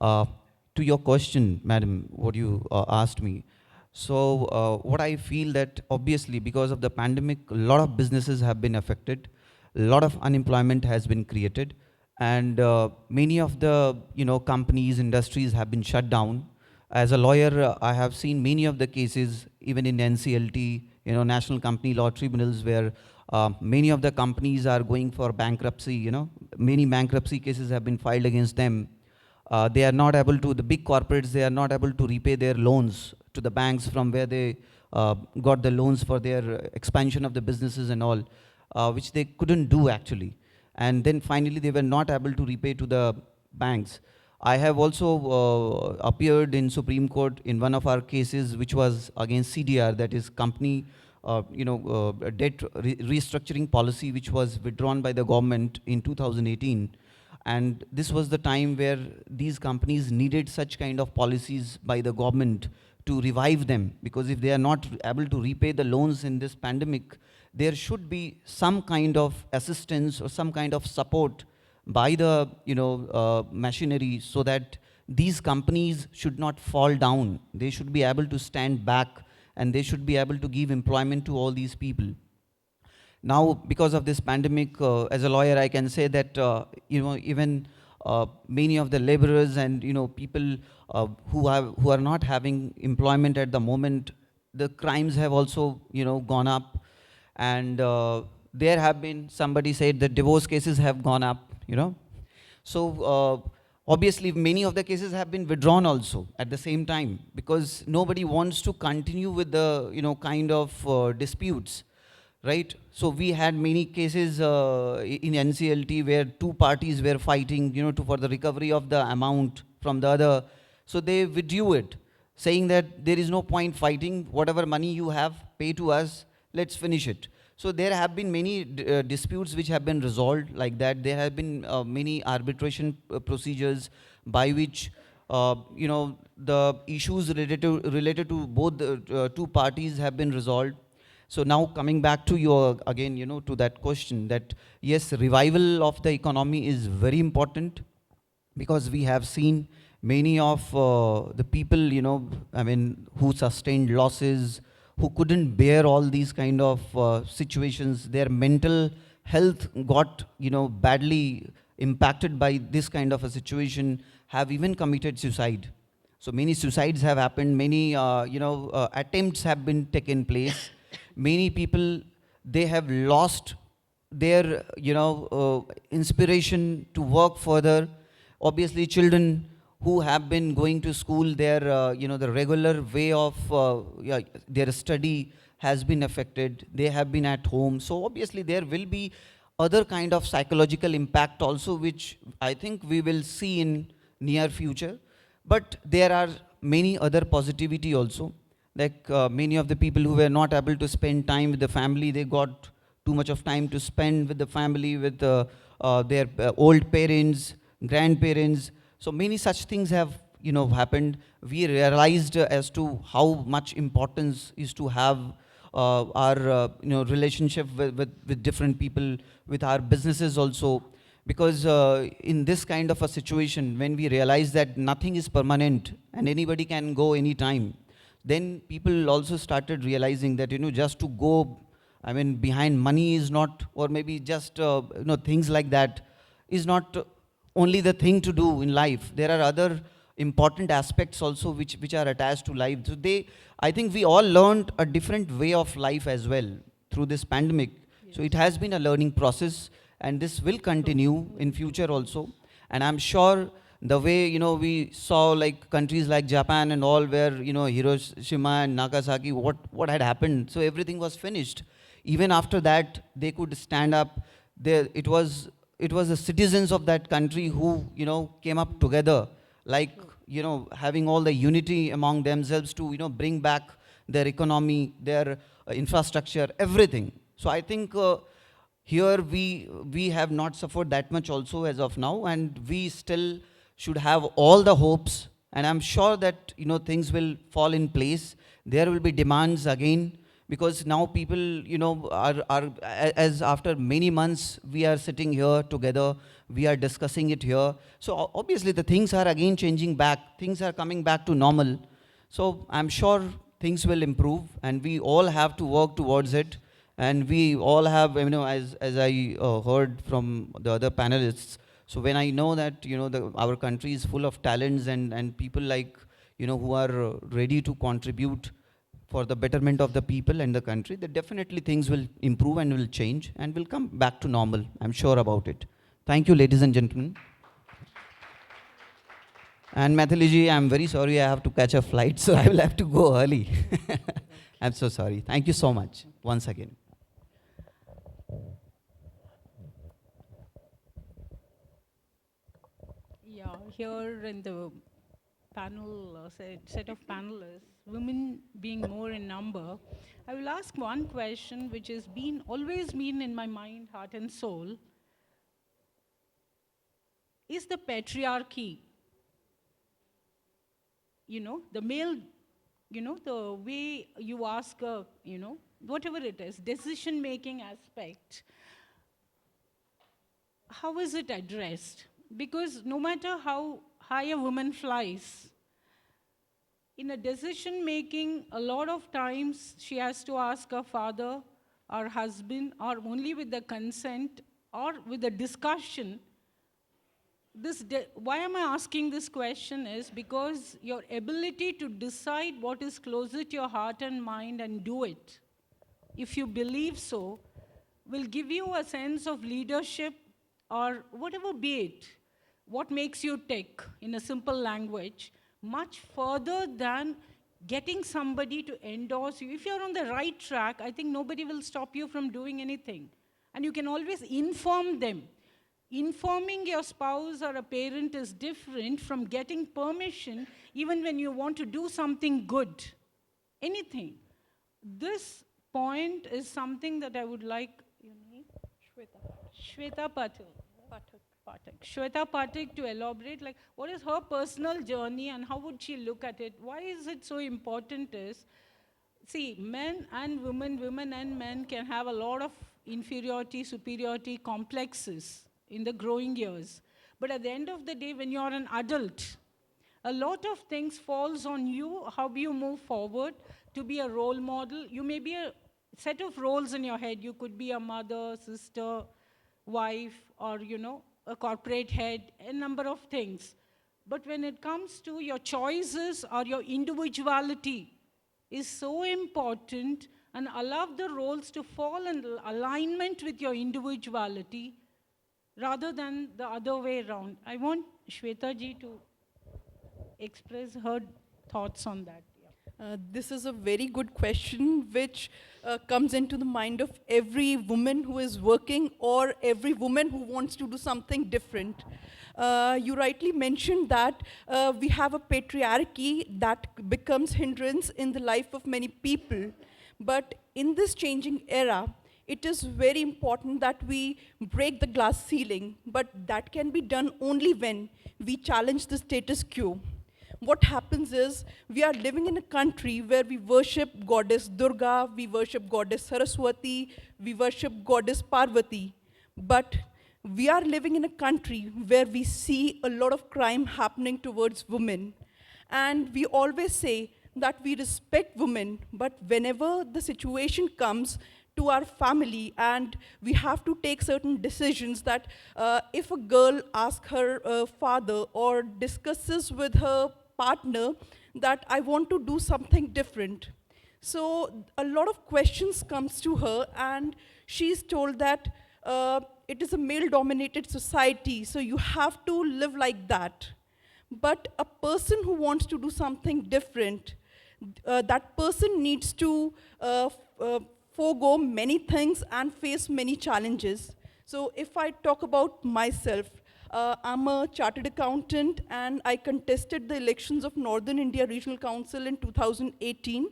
To your question, madam, what you asked me. So what I feel that obviously because of the pandemic, a lot of businesses have been affected. A lot of unemployment has been created. And many of the companies, industries have been shut down. As a lawyer, I have seen many of the cases, even in NCLT, National Company Law Tribunals, where many of the companies are going for bankruptcy. Many bankruptcy cases have been filed against them. They are not able to, the big corporates, they are not able to repay their loans to the banks from where they got the loans for their expansion of the businesses and all, which they couldn't do actually. And then finally, they were not able to repay to the banks. I have also appeared in Supreme Court in one of our cases, which was against CDR, that is company, debt restructuring policy, which was withdrawn by the government in 2018. And this was the time where these companies needed such kind of policies by the government to revive them, because if they are not able to repay the loans in this pandemic, there should be some kind of assistance or some kind of support by the machinery, so that these companies should not fall down. They should be able to stand back, and they should be able to give employment to all these people. Now, because of this pandemic, as a lawyer, I can say that even many of the laborers and people who are not having employment at the moment, the crimes have also gone up. And there have been, somebody said that divorce cases have gone up, you know. So obviously many of the cases have been withdrawn also at the same time, because nobody wants to continue with the, you know, kind of disputes, right? So we had many cases in NCLT where two parties were fighting, you know, for the recovery of the amount from the other. So they withdrew it, saying that there is no point fighting, whatever money you have, pay to us, let's finish it. So there have been many disputes which have been resolved like that. There have been many arbitration procedures by which, you know, the issues related to both the two parties have been resolved. So now coming back to your, again, you know, to that question, that yes, revival of the economy is very important, because we have seen many of the people, you know, I mean, who sustained losses, who couldn't bear all these kind of situations, their mental health got, you know, badly impacted by this kind of a situation, have even committed suicide. So many suicides have happened, many, attempts have been taken place. Many people, they have lost their, inspiration to work further. Obviously, children who have been going to school, their, the regular way of their study has been affected. They have been at home. So obviously, there will be other kind of psychological impact also, which I think we will see in near future. But there are many other positivity also. Like many of the people who were not able to spend time with the family, they got too much of time to spend with the family, with their old parents, grandparents. So many such things have, happened. We realized as to how much importance is to have our, relationship with different people, with our businesses also. Because in this kind of a situation, when we realize that nothing is permanent and anybody can go anytime, then people also started realizing that, just to go, I mean, behind money is not, or maybe just, things like that is not only the thing to do in life. There are other important aspects also which are attached to life. So I think we all learned a different way of life as well through this pandemic. Yes. So it has been a learning process, and this will continue in future also. And I'm sure the way, we saw like countries like Japan and all, where, Hiroshima and Nagasaki, what had happened. So everything was finished. Even after that, they could stand up. It was the citizens of that country who, came up together, like, having all the unity among themselves to, bring back their economy, their infrastructure, everything. So I think here we have not suffered that much also as of now, and we still should have all the hopes. And I'm sure that, things will fall in place. There will be demands again, because now people, are as after many months, we are sitting here together, we are discussing it here. So obviously the things are again changing back, things are coming back to normal. So I'm sure things will improve, and we all have to work towards it. And we all have, as I heard from the other panelists, so when I know that, our country is full of talents and people like, who are ready to contribute for the betterment of the people and the country, that definitely things will improve and will change and will come back to normal. I'm sure about it. Thank you, ladies and gentlemen. And Mathiliji, I'm very sorry, I have to catch a flight, so I will have to go early. I'm so sorry. Thank you so much once again. Yeah, here in the panel, set of panelists, women being more in number, I will ask one question which has always been in my mind, heart and soul. Is the patriarchy, the male, the way you ask, whatever it is, decision-making aspect, how is it addressed? Because no matter how high a woman flies, in a decision-making, a lot of times she has to ask her father or husband, or only with the consent or with the discussion. Why am I asking this question is because your ability to decide what is closer to your heart and mind and do it, if you believe so, will give you a sense of leadership or whatever be it, what makes you tick in a simple language, much further than getting somebody to endorse you. If you're on the right track, I think nobody will stop you from doing anything. And you can always inform them. Informing your spouse or a parent is different from getting permission even when you want to do something good. Anything. This point is something that I would like, your name? Shweta Patil. Shweta Pathak to elaborate, like, what is her personal journey and how would she look at it? Why is it so important is, see, men and women and men can have a lot of inferiority, superiority complexes in the growing years. But at the end of the day, when you're an adult, a lot of things falls on you, how you move forward to be a role model. You may be a set of roles in your head. You could be a mother, sister, wife, or, a corporate head, a number of things. But when it comes to your choices or your individuality is so important, and allow the roles to fall in alignment with your individuality rather than the other way around. I want Shweta ji to express her thoughts on that. This is a very good question which comes into the mind of every woman who is working or every woman who wants to do something different. You rightly mentioned that we have a patriarchy that becomes hindrance in the life of many people. But in this changing era, it is very important that we break the glass ceiling, but that can be done only when we challenge the status quo. What happens is, we are living in a country where we worship goddess Durga, we worship goddess Saraswati, we worship goddess Parvati. But we are living in a country where we see a lot of crime happening towards women. And we always say that we respect women, but whenever the situation comes to our family and we have to take certain decisions that if a girl asks her father or discusses with her partner that I want to do something different. So a lot of questions comes to her and she's told that it is a male-dominated society, so you have to live like that. But a person who wants to do something different, that person needs to forego many things and face many challenges. So if I talk about myself, I'm a chartered accountant and I contested the elections of Northern India Regional Council in 2018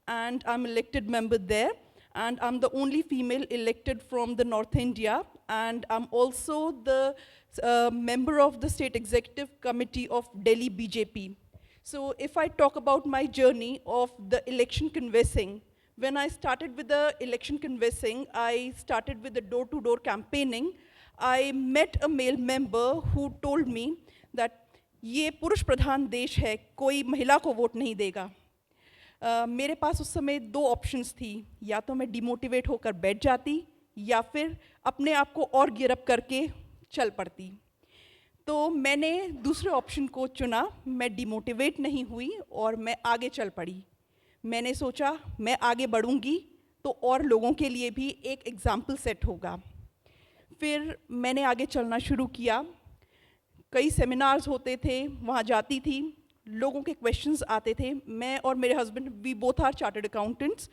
and I'm elected member there, and I'm the only female elected from the North India, and I'm also the member of the State Executive Committee of Delhi BJP. So if I talk about my journey of the election canvassing, when I started with the election canvassing, I started with the door-to-door campaigning. I met a male member who told me that ये पुरुष प्रधान देश है, कोई महिला को vote नहीं देगा. मेरे पास उस समय दो ऑप्शंस थी, या तो मैं डिमोटिवेट होकर बैठ जाती या फिर अपने आप को और गियर अप करके चल पड़ती. तो मैंने दूसरे ऑप्शन को चुना. मैं डिमोटिवेट नहीं हुई और मैं आगे चल पड़ी. मैंने सोचा मैं आगे बढ़ूंगी तो और लोगों के लिए भी एक एग्जाम्पल सेट होगा. फिर मैंने आगे चलना शुरू किया. कई सेमिनार्स होते थे, वहाँ जाती थी, लोगों के क्वेश्चंस आते थे. मैं और मेरे husband, we both are chartered accountants,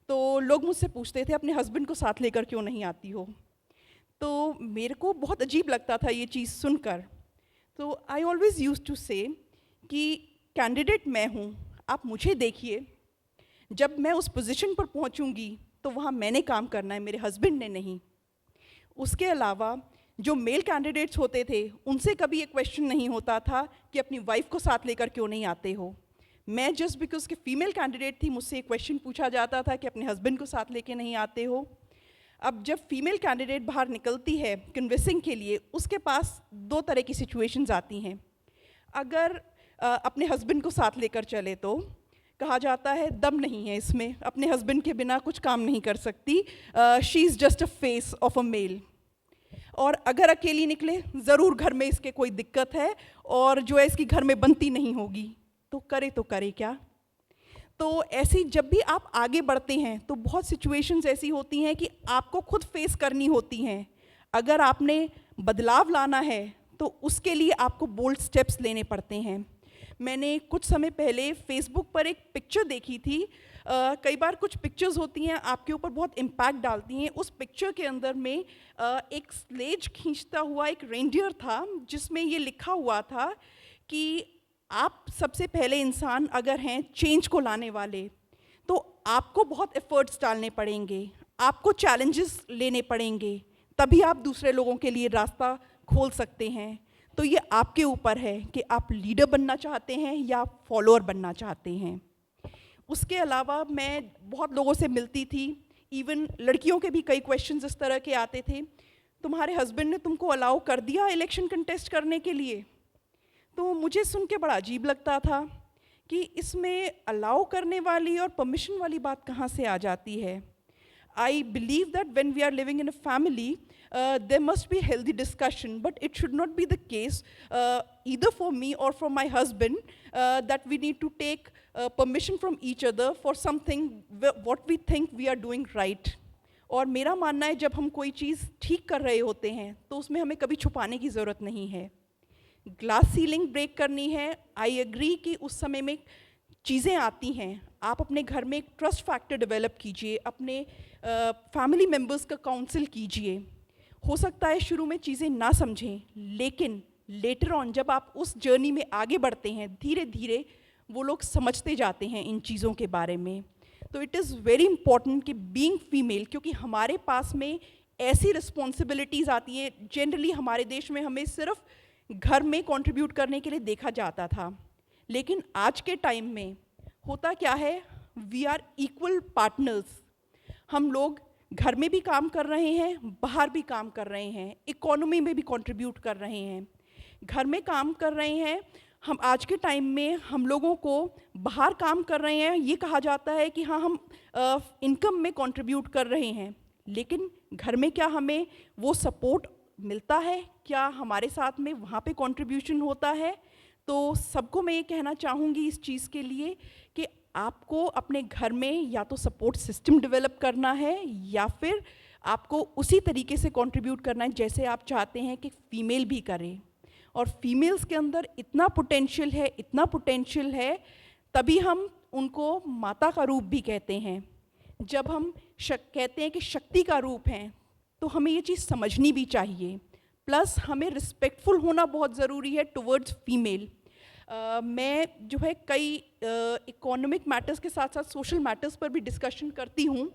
तो लोग मुझसे पूछते थे अपने हस्बैंड को साथ लेकर क्यों नहीं आती हो. तो मेरे को बहुत अजीब लगता था ये चीज़ सुनकर. तो आई ऑलवेज यूज टू से कि कैंडिडेट मैं हूँ, आप मुझे देखिए, जब मैं उस पोजीशन पर पहुँचूँगी तो वहाँ मैंने काम करना है, मेरे हस्बैंड ने नहीं. उसके अलावा जो मेल कैंडिडेट्स होते थे उनसे कभी ये क्वेश्चन नहीं होता था कि अपनी वाइफ को साथ लेकर क्यों नहीं आते हो. मैं जस्ट बिकॉज कि फीमेल कैंडिडेट थी, मुझसे ये क्वेश्चन पूछा जाता था कि अपने हस्बैंड को साथ लेके नहीं आते हो. अब जब फीमेल कैंडिडेट बाहर निकलती है कन्विंसिंग के लिए, उसके पास दो तरह की सिचुएशंस आती हैं. अगर अपने हस्बैंड को साथ लेकर चले तो कहा जाता है दम नहीं है इसमें, अपने हस्बैंड के बिना कुछ काम नहीं कर सकती, she is just a face of a male. और अगर अकेली निकले, ज़रूर घर में इसके कोई दिक्कत है और जो है इसकी घर में बनती नहीं होगी. तो करे क्या. तो ऐसी जब भी आप आगे बढ़ते हैं तो बहुत सिचुएशंस ऐसी होती हैं कि आपको खुद फेस करनी होती हैं। अगर आपने बदलाव लाना है तो उसके लिए आपको बोल्ड स्टेप्स लेने पड़ते हैं। मैंने कुछ समय पहले फेसबुक पर एक पिक्चर देखी थी। कई बार कुछ पिक्चर्स होती हैं आपके ऊपर बहुत इम्पैक्ट डालती हैं। उस पिक्चर के अंदर में एक स्लेज खींचता हुआ एक रेंडियर था, जिसमें ये लिखा हुआ था कि आप सबसे पहले इंसान अगर हैं चेंज को लाने वाले, तो आपको बहुत एफर्ट्स डालने पड़ेंगे, आपको चैलेंजेस लेने पड़ेंगे, तभी आप दूसरे लोगों के लिए रास्ता खोल सकते हैं। तो ये आपके ऊपर है कि आप लीडर बनना चाहते हैं या फॉलोअर बनना चाहते हैं। उसके अलावा मैं बहुत लोगों से मिलती थी, इवन लड़कियों के भी कई क्वेश्चंस इस तरह के आते थे, तुम्हारे हस्बैंड ने तुमको अलाउ कर दिया इलेक्शन कंटेस्ट करने के लिए? तो मुझे सुन के बड़ा अजीब लगता था कि इसमें अलाउ करने वाली और परमिशन वाली बात कहाँ से आ जाती है। I believe that when we are living in a family, there must be healthy discussion, but it should not be the case either for me or for my husband that we need to take permission from each other for something what we think we are doing right. और मेरा मानना है जब हम कोई चीज़ ठीक कर रहे होते हैं तो उसमें हमें कभी छुपाने की ज़रूरत नहीं है। ग्लास सीलिंग ब्रेक करनी है, आई एग्री कि उस समय में चीज़ें आती हैं। आप अपने घर में एक ट्रस्ट फैक्टर डेवलप कीजिए, अपने फैमिली मेम्बर्स का काउंसिल कीजिए। हो सकता है शुरू में चीज़ें ना समझें, लेकिन लेटर ऑन जब आप उस जर्नी में आगे बढ़ते हैं, धीरे धीरे वो लोग समझते जाते हैं इन चीज़ों के बारे में। तो इट इज़ वेरी इंपॉर्टेंट कि बीइंग फीमेल, क्योंकि हमारे पास में ऐसी रिस्पॉन्सिबिलिटीज़ आती हैं। जनरली हमारे देश में हमें सिर्फ घर में कंट्रीब्यूट करने के लिए देखा जाता था, लेकिन आज के टाइम में होता क्या है, वी आर इक्वल पार्टनर्स। हम लोग घर में भी काम कर रहे हैं, बाहर भी काम कर रहे हैं, इकोनॉमी में भी कंट्रीब्यूट कर रहे हैं। घर में काम कर रहे हैं, हम आज के टाइम में हम लोगों को बाहर काम कर रहे हैं, ये कहा जाता है कि हाँ हम इनकम में कंट्रीब्यूट कर रहे हैं, लेकिन घर में क्या हमें वो सपोर्ट मिलता है? क्या हमारे साथ में वहाँ पे कंट्रीब्यूशन होता है? तो सबको मैं ये कहना चाहूँगी इस चीज़ के लिए कि आपको अपने घर में या तो सपोर्ट सिस्टम डेवलप करना है या फिर आपको उसी तरीके से कंट्रीब्यूट करना है जैसे आप चाहते हैं कि फीमेल भी करें। और फीमेल्स के अंदर इतना पोटेंशियल है, इतना पोटेंशियल है, तभी हम उनको माता का रूप भी कहते हैं। जब हम कहते हैं कि शक्ति का रूप हैं, तो हमें ये चीज़ समझनी भी चाहिए। प्लस हमें रिस्पेक्टफुल होना बहुत ज़रूरी है टुवर्ड्स फीमेल। मैं जो है कई इकोनॉमिक मैटर्स के साथ साथ सोशल मैटर्स पर भी डिस्कशन करती हूँ।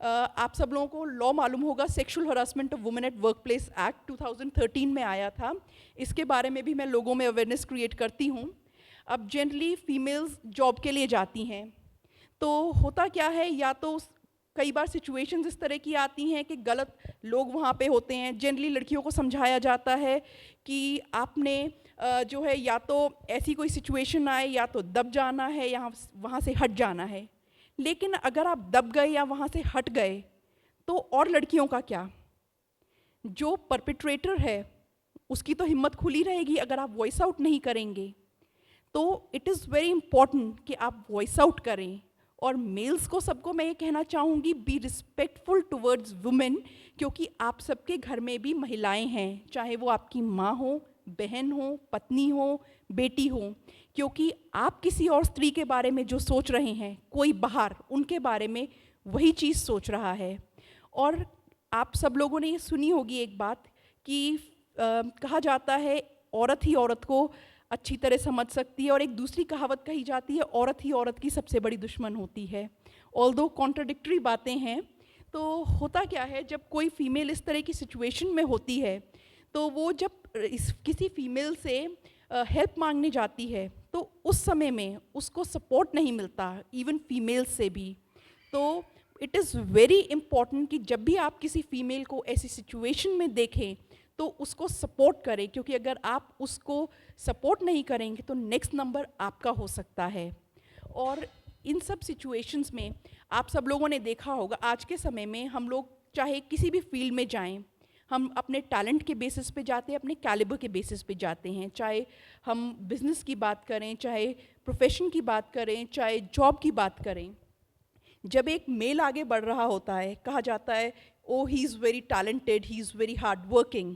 आप सब लोगों को लॉ मालूम होगा, sexual harassment of women at work place act 2013 में आया था। इसके बारे में भी मैं लोगों में अवेयरनेस क्रिएट करती हूँ। अब जनरली फीमेल्स जॉब के लिए जाती हैं, तो होता क्या है, या तो कई बार सिचुएशंस इस तरह की आती हैं कि गलत लोग वहाँ पे होते हैं। जनरली लड़कियों को समझाया जाता है कि आपने जो है या तो ऐसी कोई सिचुएशन आए या तो दब जाना है या वहाँ से हट जाना है। लेकिन अगर आप दब गए या वहाँ से हट गए तो और लड़कियों का क्या? जो परपिट्रेटर है उसकी तो हिम्मत खुली रहेगी अगर आप वॉइस आउट नहीं करेंगे। तो इट इज़ वेरी इम्पॉर्टेंट कि आप वॉइस आउट करें। और मेल्स को सबको मैं ये कहना चाहूँगी, बी रिस्पेक्टफुल टुवर्ड्स वुमेन, क्योंकि आप सबके घर में भी महिलाएं हैं, चाहे वो आपकी माँ हो, बहन हो, पत्नी हो, बेटी हो। क्योंकि आप किसी और स्त्री के बारे में जो सोच रहे हैं, कोई बाहर उनके बारे में वही चीज़ सोच रहा है। और आप सब लोगों ने ये सुनी होगी एक बात कि कहा जाता है औरत ही औरत को अच्छी तरह समझ सकती है, और एक दूसरी कहावत कही जाती है औरत ही औरत की सबसे बड़ी दुश्मन होती है। ऑल्दो कॉन्ट्राडिक्टरी बातें हैं। तो होता क्या है, जब कोई फीमेल इस तरह की सिचुएशन में होती है तो वो जब किसी फीमेल से हेल्प मांगने जाती है तो उस समय में उसको सपोर्ट नहीं मिलता, इवन फीमेल से भी। तो इट इज़ वेरी इम्पॉर्टेंट कि जब भी आप किसी फीमेल को ऐसी सिचुएशन में देखें तो उसको सपोर्ट करें, क्योंकि अगर आप उसको सपोर्ट नहीं करेंगे तो नेक्स्ट नंबर आपका हो सकता है। और इन सब सिचुएशंस में आप सब लोगों ने देखा होगा, आज के समय में हम लोग चाहे किसी भी फील्ड में जाएं, हम अपने टैलेंट के बेसिस पे जाते हैं, अपने कैलिबर के बेसिस पे जाते हैं, चाहे हम बिजनेस की बात करें, चाहे प्रोफेशन की बात करें, चाहे जॉब की बात करें। जब एक मेल आगे बढ़ रहा होता है, कहा जाता है oh he is very talented, he is very hard working.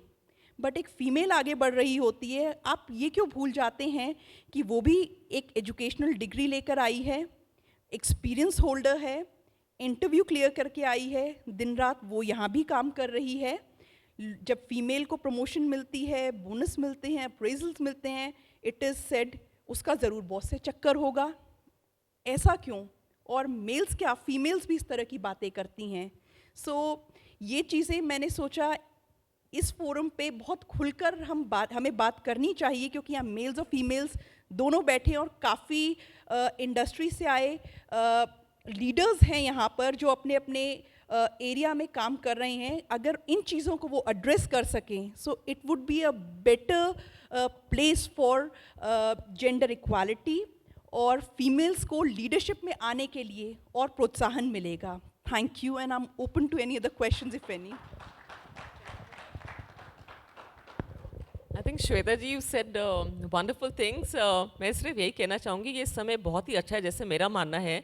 But एक फ़ीमेल आगे बढ़ रही होती है, आप ये क्यों भूल जाते हैं कि वो भी एक एजुकेशनल डिग्री लेकर आई है, एक्सपीरियंस होल्डर है, इंटरव्यू क्लियर करके आई है, दिन रात वो यहाँ भी काम कर रही है। जब फीमेल को प्रमोशन मिलती है, बोनस मिलते हैं, अप्रेजल्स मिलते हैं, इट इज़ सेड उसका ज़रूर बॉस से चक्कर होगा। ऐसा क्यों? और मेल्स क्या, फीमेल्स भी इस तरह की बातें करती हैं। सो ये चीज़ें मैंने सोचा इस फोरम पे बहुत खुलकर हमें बात करनी चाहिए, क्योंकि यहाँ मेल्स और फीमेल्स दोनों बैठे हैं और काफ़ी इंडस्ट्री से आए लीडर्स हैं यहाँ पर जो अपने अपने एरिया में काम कर रहे हैं। अगर इन चीज़ों को वो एड्रेस कर सकें, so it would be a better place for gender equality, और फीमेल्स को लीडरशिप में आने के लिए और प्रोत्साहन मिलेगा। Thank you, and I am open to any other questions if any. I think Shweta ji you said wonderful things. मैं सिर्फ यही कहना चाहूँगी, ये समय बहुत ही अच्छा है जैसे मेरा मानना है,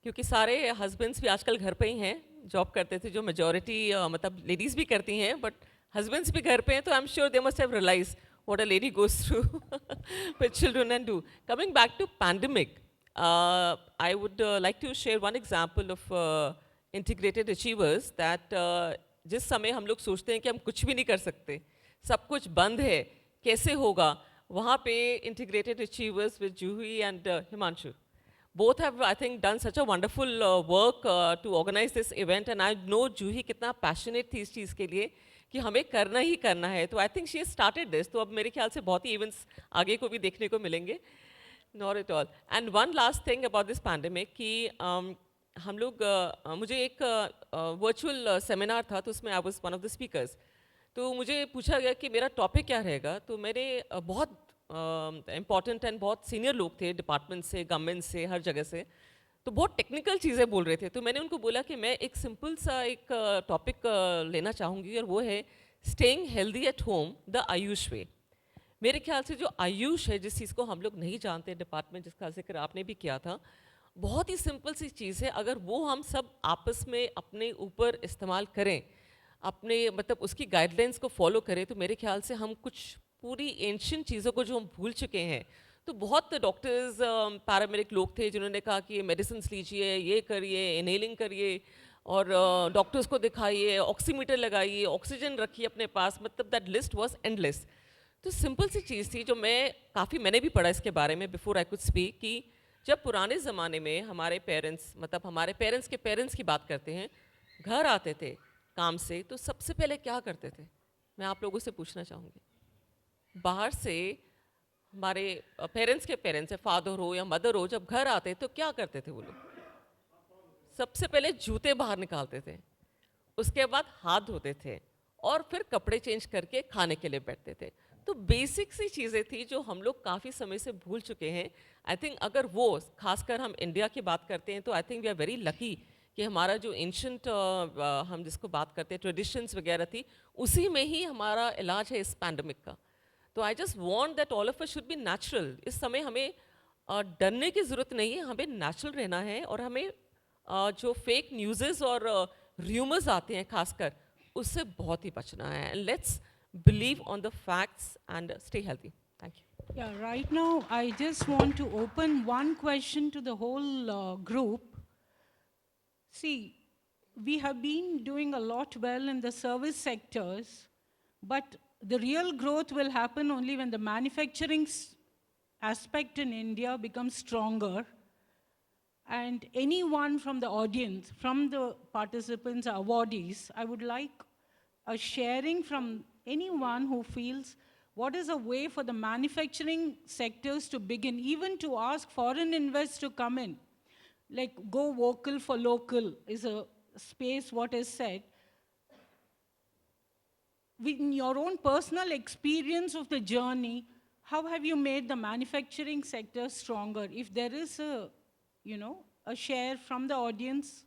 क्योंकि सारे हस्बैंड्स भी आजकल घर पे ही हैं, जॉब करते थे जो मेजॉरिटी मतलब लेडीज़ भी करती हैं, बट हस्बैंड्स भी घर पे हैं, तो I am sure they must have realise what a lady goes through with children and do. Coming back to pandemic, I would like to share one example of integrated achievers that जिस समय हम लोग सोचते हैं कि हम कुछ भी नहीं कर सकते, सब कुछ बंद है, कैसे होगा, वहाँ पे integrated achievers with Juhi and Himanshu. Both have, I think, done such a wonderful work to organize this event, and I know Juhi कितना passionate थी इस चीज़ के लिए कि हमें करना ही करना है। तो I think she started this, तो अब मेरे ख्याल से बहुत ही इवेंट्स आगे को भी देखने को मिलेंगे। Not at all. And one last thing about this pandemic कि हम लोग मुझे एक वर्चुअल सेमिनार था, तो उसमें I was one of the speakers. तो मुझे पूछा गया कि मेरा टॉपिक क्या रहेगा, तो मेरे बहुत इम्पॉर्टेंट एंड बहुत सीनियर लोग थे डिपार्टमेंट से, गवर्नमेंट से, हर जगह से, तो बहुत टेक्निकल चीज़ें बोल रहे थे। तो मैंने उनको बोला कि मैं एक सिंपल सा एक टॉपिक लेना चाहूँगी, और वो है staying healthy at home the Ayush way. मेरे ख्याल से जो आयुष है, जिस चीज़ को हम लोग नहीं जानते डिपार्टमेंट, जिसका जिक्र आपने भी किया था, बहुत ही सिंपल सी चीज़ है। अगर वो हम सब आपस में अपने ऊपर इस्तेमाल करें, अपने मतलब उसकी गाइडलाइंस को फॉलो करें, तो मेरे ख्याल से हम कुछ पूरी एंशियंट चीज़ों को जो हम भूल चुके हैं। तो बहुत डॉक्टर्स, पैरामेडिक लोग थे जिन्होंने कहा कि ये मेडिसिन लीजिए, ये करिए, इनहेलिंग करिए, और डॉक्टर्स को दिखाइए, ऑक्सीमीटर लगाइए, ऑक्सीजन रखिए अपने पास, मतलब दैट लिस्ट वाज एंडलेस। तो सिंपल सी चीज़ थी जो मैंने भी पढ़ा इसके बारे में बिफोर आई कुड स्पीक, कि जब पुराने ज़माने में हमारे पेरेंट्स, मतलब हमारे पेरेंट्स के पेरेंट्स की बात करते हैं, घर आते थे काम से, तो सबसे पहले क्या करते थे, मैं आप लोगों से पूछना चाहूँगी। बाहर से हमारे पेरेंट्स के पेरेंट्स, फादर हो या मदर हो, जब घर आते तो क्या करते थे वो लोग? सबसे पहले जूते बाहर निकालते थे, उसके बाद हाथ धोते थे, और फिर कपड़े चेंज करके खाने के लिए बैठते थे। तो बेसिक सी चीज़ें थी जो हम लोग काफ़ी समय से भूल चुके हैं। आई थिंक अगर वो, खासकर हम इंडिया की बात करते हैं, तो I think we are very lucky कि हमारा जो एंशंट हम जिसको बात करते हैं ट्रेडिशंस वगैरह थी, उसी में ही हमारा इलाज है इस पैंडमिक का। तो I just want that all of us should be natural. इस समय हमें डरने की ज़रूरत नहीं है, हमें नेचुरल रहना है, और हमें जो फेक न्यूज़ेस और र्यूमर्स आते हैं खासकर, उससे बहुत ही बचना है। And let's believe on the facts and stay healthy. Thank you. Yeah, right now I just want to open one question to the whole group. See, we have been doing a lot well in the service sectors, but the real growth will happen only when the manufacturing aspect in India becomes stronger. And anyone from the audience, from the participants, awardees, I would like a sharing from anyone who feels what is a way for the manufacturing sectors to begin, even to ask foreign investors to come in. Like go vocal for local is a space what is said. In your own personal experience of the journey, how have you made the manufacturing sector stronger? If there is a share from the audience.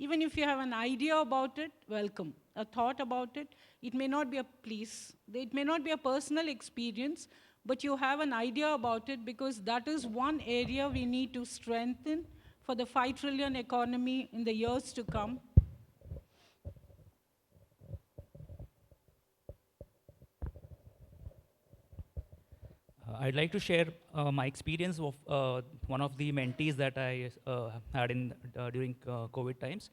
Even if you have an idea about it, welcome. A thought about it, it may not be a please, it may not be a personal experience, but you have an idea about it because that is one area we need to strengthen for the 5 trillion economy in the years to come. I'd like to share my experience of one of the mentees that I had during COVID times.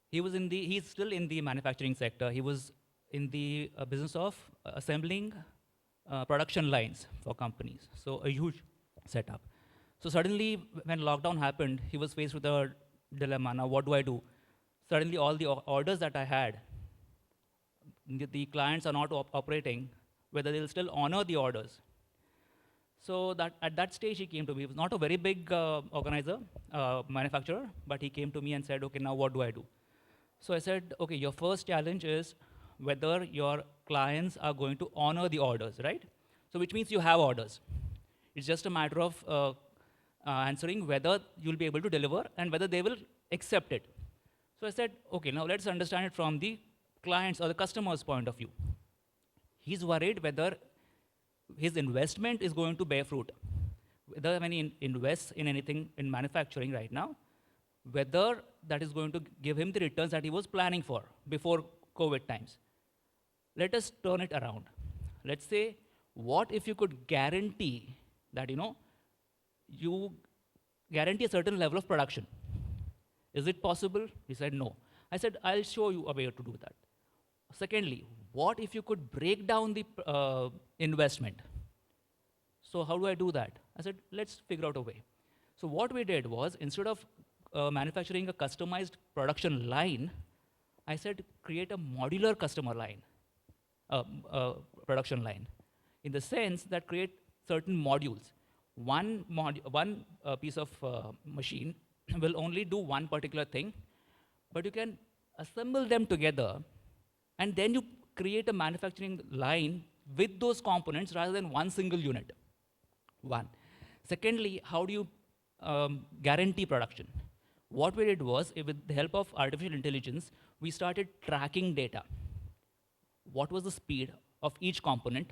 He's still in the manufacturing sector. He was in the business of assembling production lines for companies. So a huge setup. So suddenly, when lockdown happened, he was faced with a dilemma. Now, what do I do? Suddenly, all the orders that I had, the clients are not operating, whether they'll still honor the orders. So that at that stage, he came to me. He was not a very big manufacturer, but he came to me and said, okay, now what do I do? So I said, okay, your first challenge is whether your clients are going to honor the orders, right? So which means you have orders. It's just a matter of answering whether you'll be able to deliver and whether they will accept it. So I said, okay, now let's understand it from the client's or the customer's point of view. He's worried whether his investment is going to bear fruit. Whether when he invests in anything in manufacturing right now, whether that is going to give him the returns that he was planning for before COVID times. Let us turn it around. Let's say, what if you could guarantee that, you guarantee a certain level of production? Is it possible? He said, no. I said, I'll show you a way to do that. Secondly, what if you could break down the investment? So how do I do that? I said, let's figure out a way. So what we did was, instead of manufacturing a customized production line, I said, create a modular customer line, production line, in the sense that create certain modules. One piece of machine will only do one particular thing, but you can assemble them together, and then you create a manufacturing line with those components rather than one single unit. One. Secondly, how do you guarantee production? What we did was, with the help of artificial intelligence, we started tracking data. What was the speed of each component?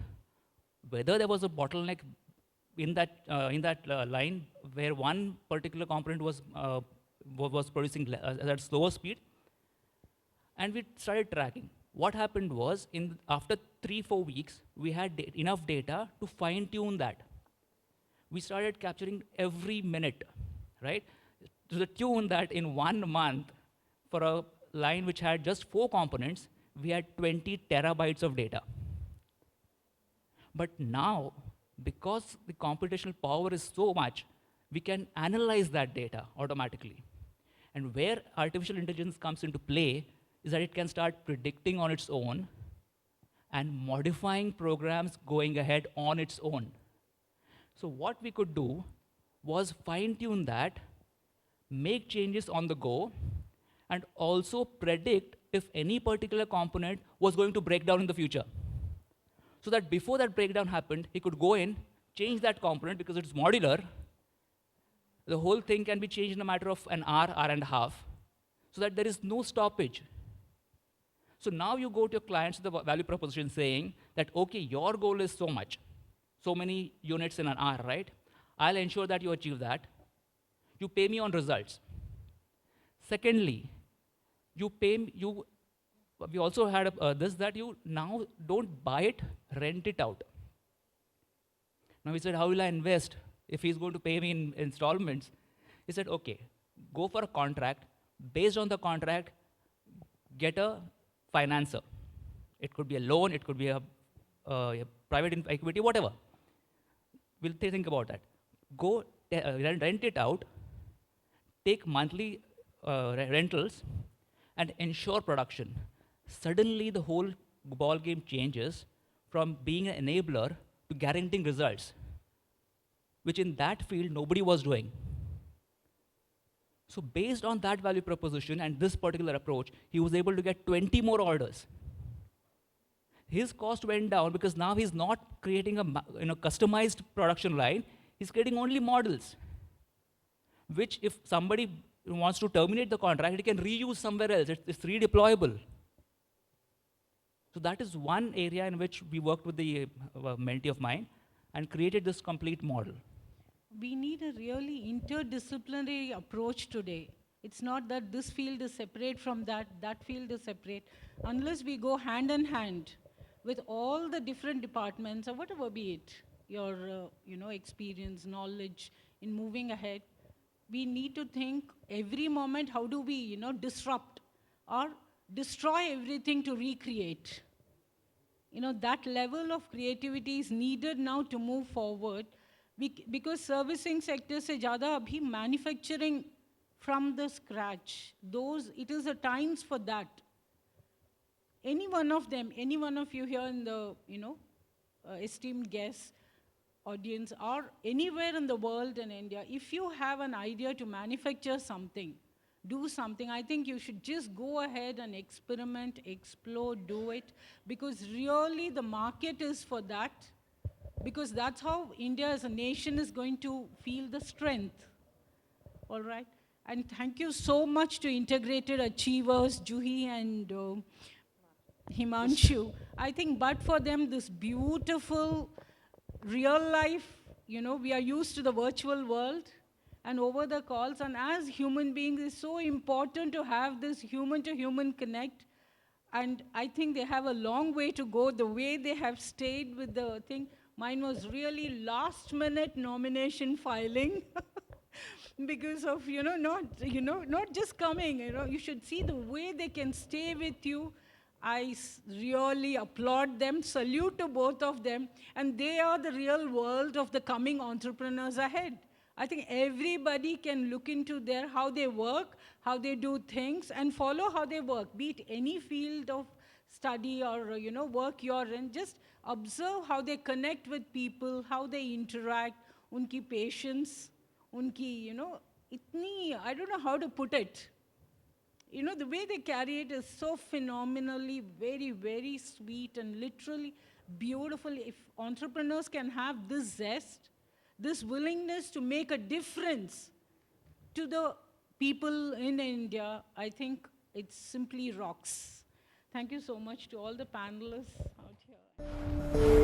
Whether there was a bottleneck in that line where one particular component was producing at a slower speed, and we started tracking. What happened was, after 3-4 weeks, we had enough data to fine-tune that. We started capturing every minute, right? To the tune that in 1 month, for a line which had just 4 components, we had 20 terabytes of data. But now, because the computational power is so much, we can analyze that data automatically. And where artificial intelligence comes into play is that it can start predicting on its own and modifying programs going ahead on its own. So what we could do was fine-tune that, make changes on the go, and also predict if any particular component was going to break down in the future. So that before that breakdown happened, he could go in, change that component because it's modular. The whole thing can be changed in a matter of an hour and a half, so that there is no stoppage. So now you go to your clients with the value proposition saying that, okay, your goal is so much, so many units in an hour, right? I'll ensure that you achieve that. You pay me on results. Secondly, we also had this that you now don't buy it, rent it out. Now he said, how will I invest if he's going to pay me in installments? He said, okay, go for a contract. Based on the contract, get a financer. It could be a loan, it could be a private equity, whatever. We'll think about that. Go rent it out, take monthly rentals, and ensure production. Suddenly, the whole ball game changes from being an enabler to guaranteeing results, which in that field nobody was doing. So based on that value proposition and this particular approach, he was able to get 20 more orders. His cost went down because now he's not creating a customized production line, he's creating only models, which if somebody wants to terminate the contract, it can reuse somewhere else. It's redeployable. So that is one area in which we worked with the mentee of mine and created this complete model. We need a really interdisciplinary approach today. It's not that this field is separate from that, that field is separate. Unless we go hand in hand with all the different departments, or whatever be it, your experience, knowledge in moving ahead, we need to think every moment, how do we disrupt or destroy everything to recreate. That level of creativity is needed now to move forward, because servicing sector se zyada abhi manufacturing from the scratch, it is a times for that. Any one of them, any one of you here in the esteemed guests, audience, or anywhere in the world in India, if you have an idea to manufacture something, do something, I think you should just go ahead and experiment, explore, do it, because really the market is for that, because that's how India as a nation is going to feel the strength. All right? And thank you so much to Integrated Achievers, Juhi and Himanshu. I think but for them, this beautiful real life, we are used to the virtual world and over the calls, and as human beings, it's so important to have this human-to-human connect. And I think they have a long way to go, the way they have stayed with the thing. Mine was really last-minute nomination filing because of, not just coming, you should see the way they can stay with you. I really applaud them, salute to both of them, and they are the real world of the coming entrepreneurs ahead. I think everybody can look into how they work, how they do things, and follow how they work, be it any field of study or work you're in. Just observe how they connect with people, how they interact, unki patience, unki, itni, I don't know how to put it. The way they carry it is so phenomenally, very, very sweet and literally beautiful. If entrepreneurs can have this zest, this willingness to make a difference to the people in India, I think it simply rocks. Thank you so much to all the panelists out here.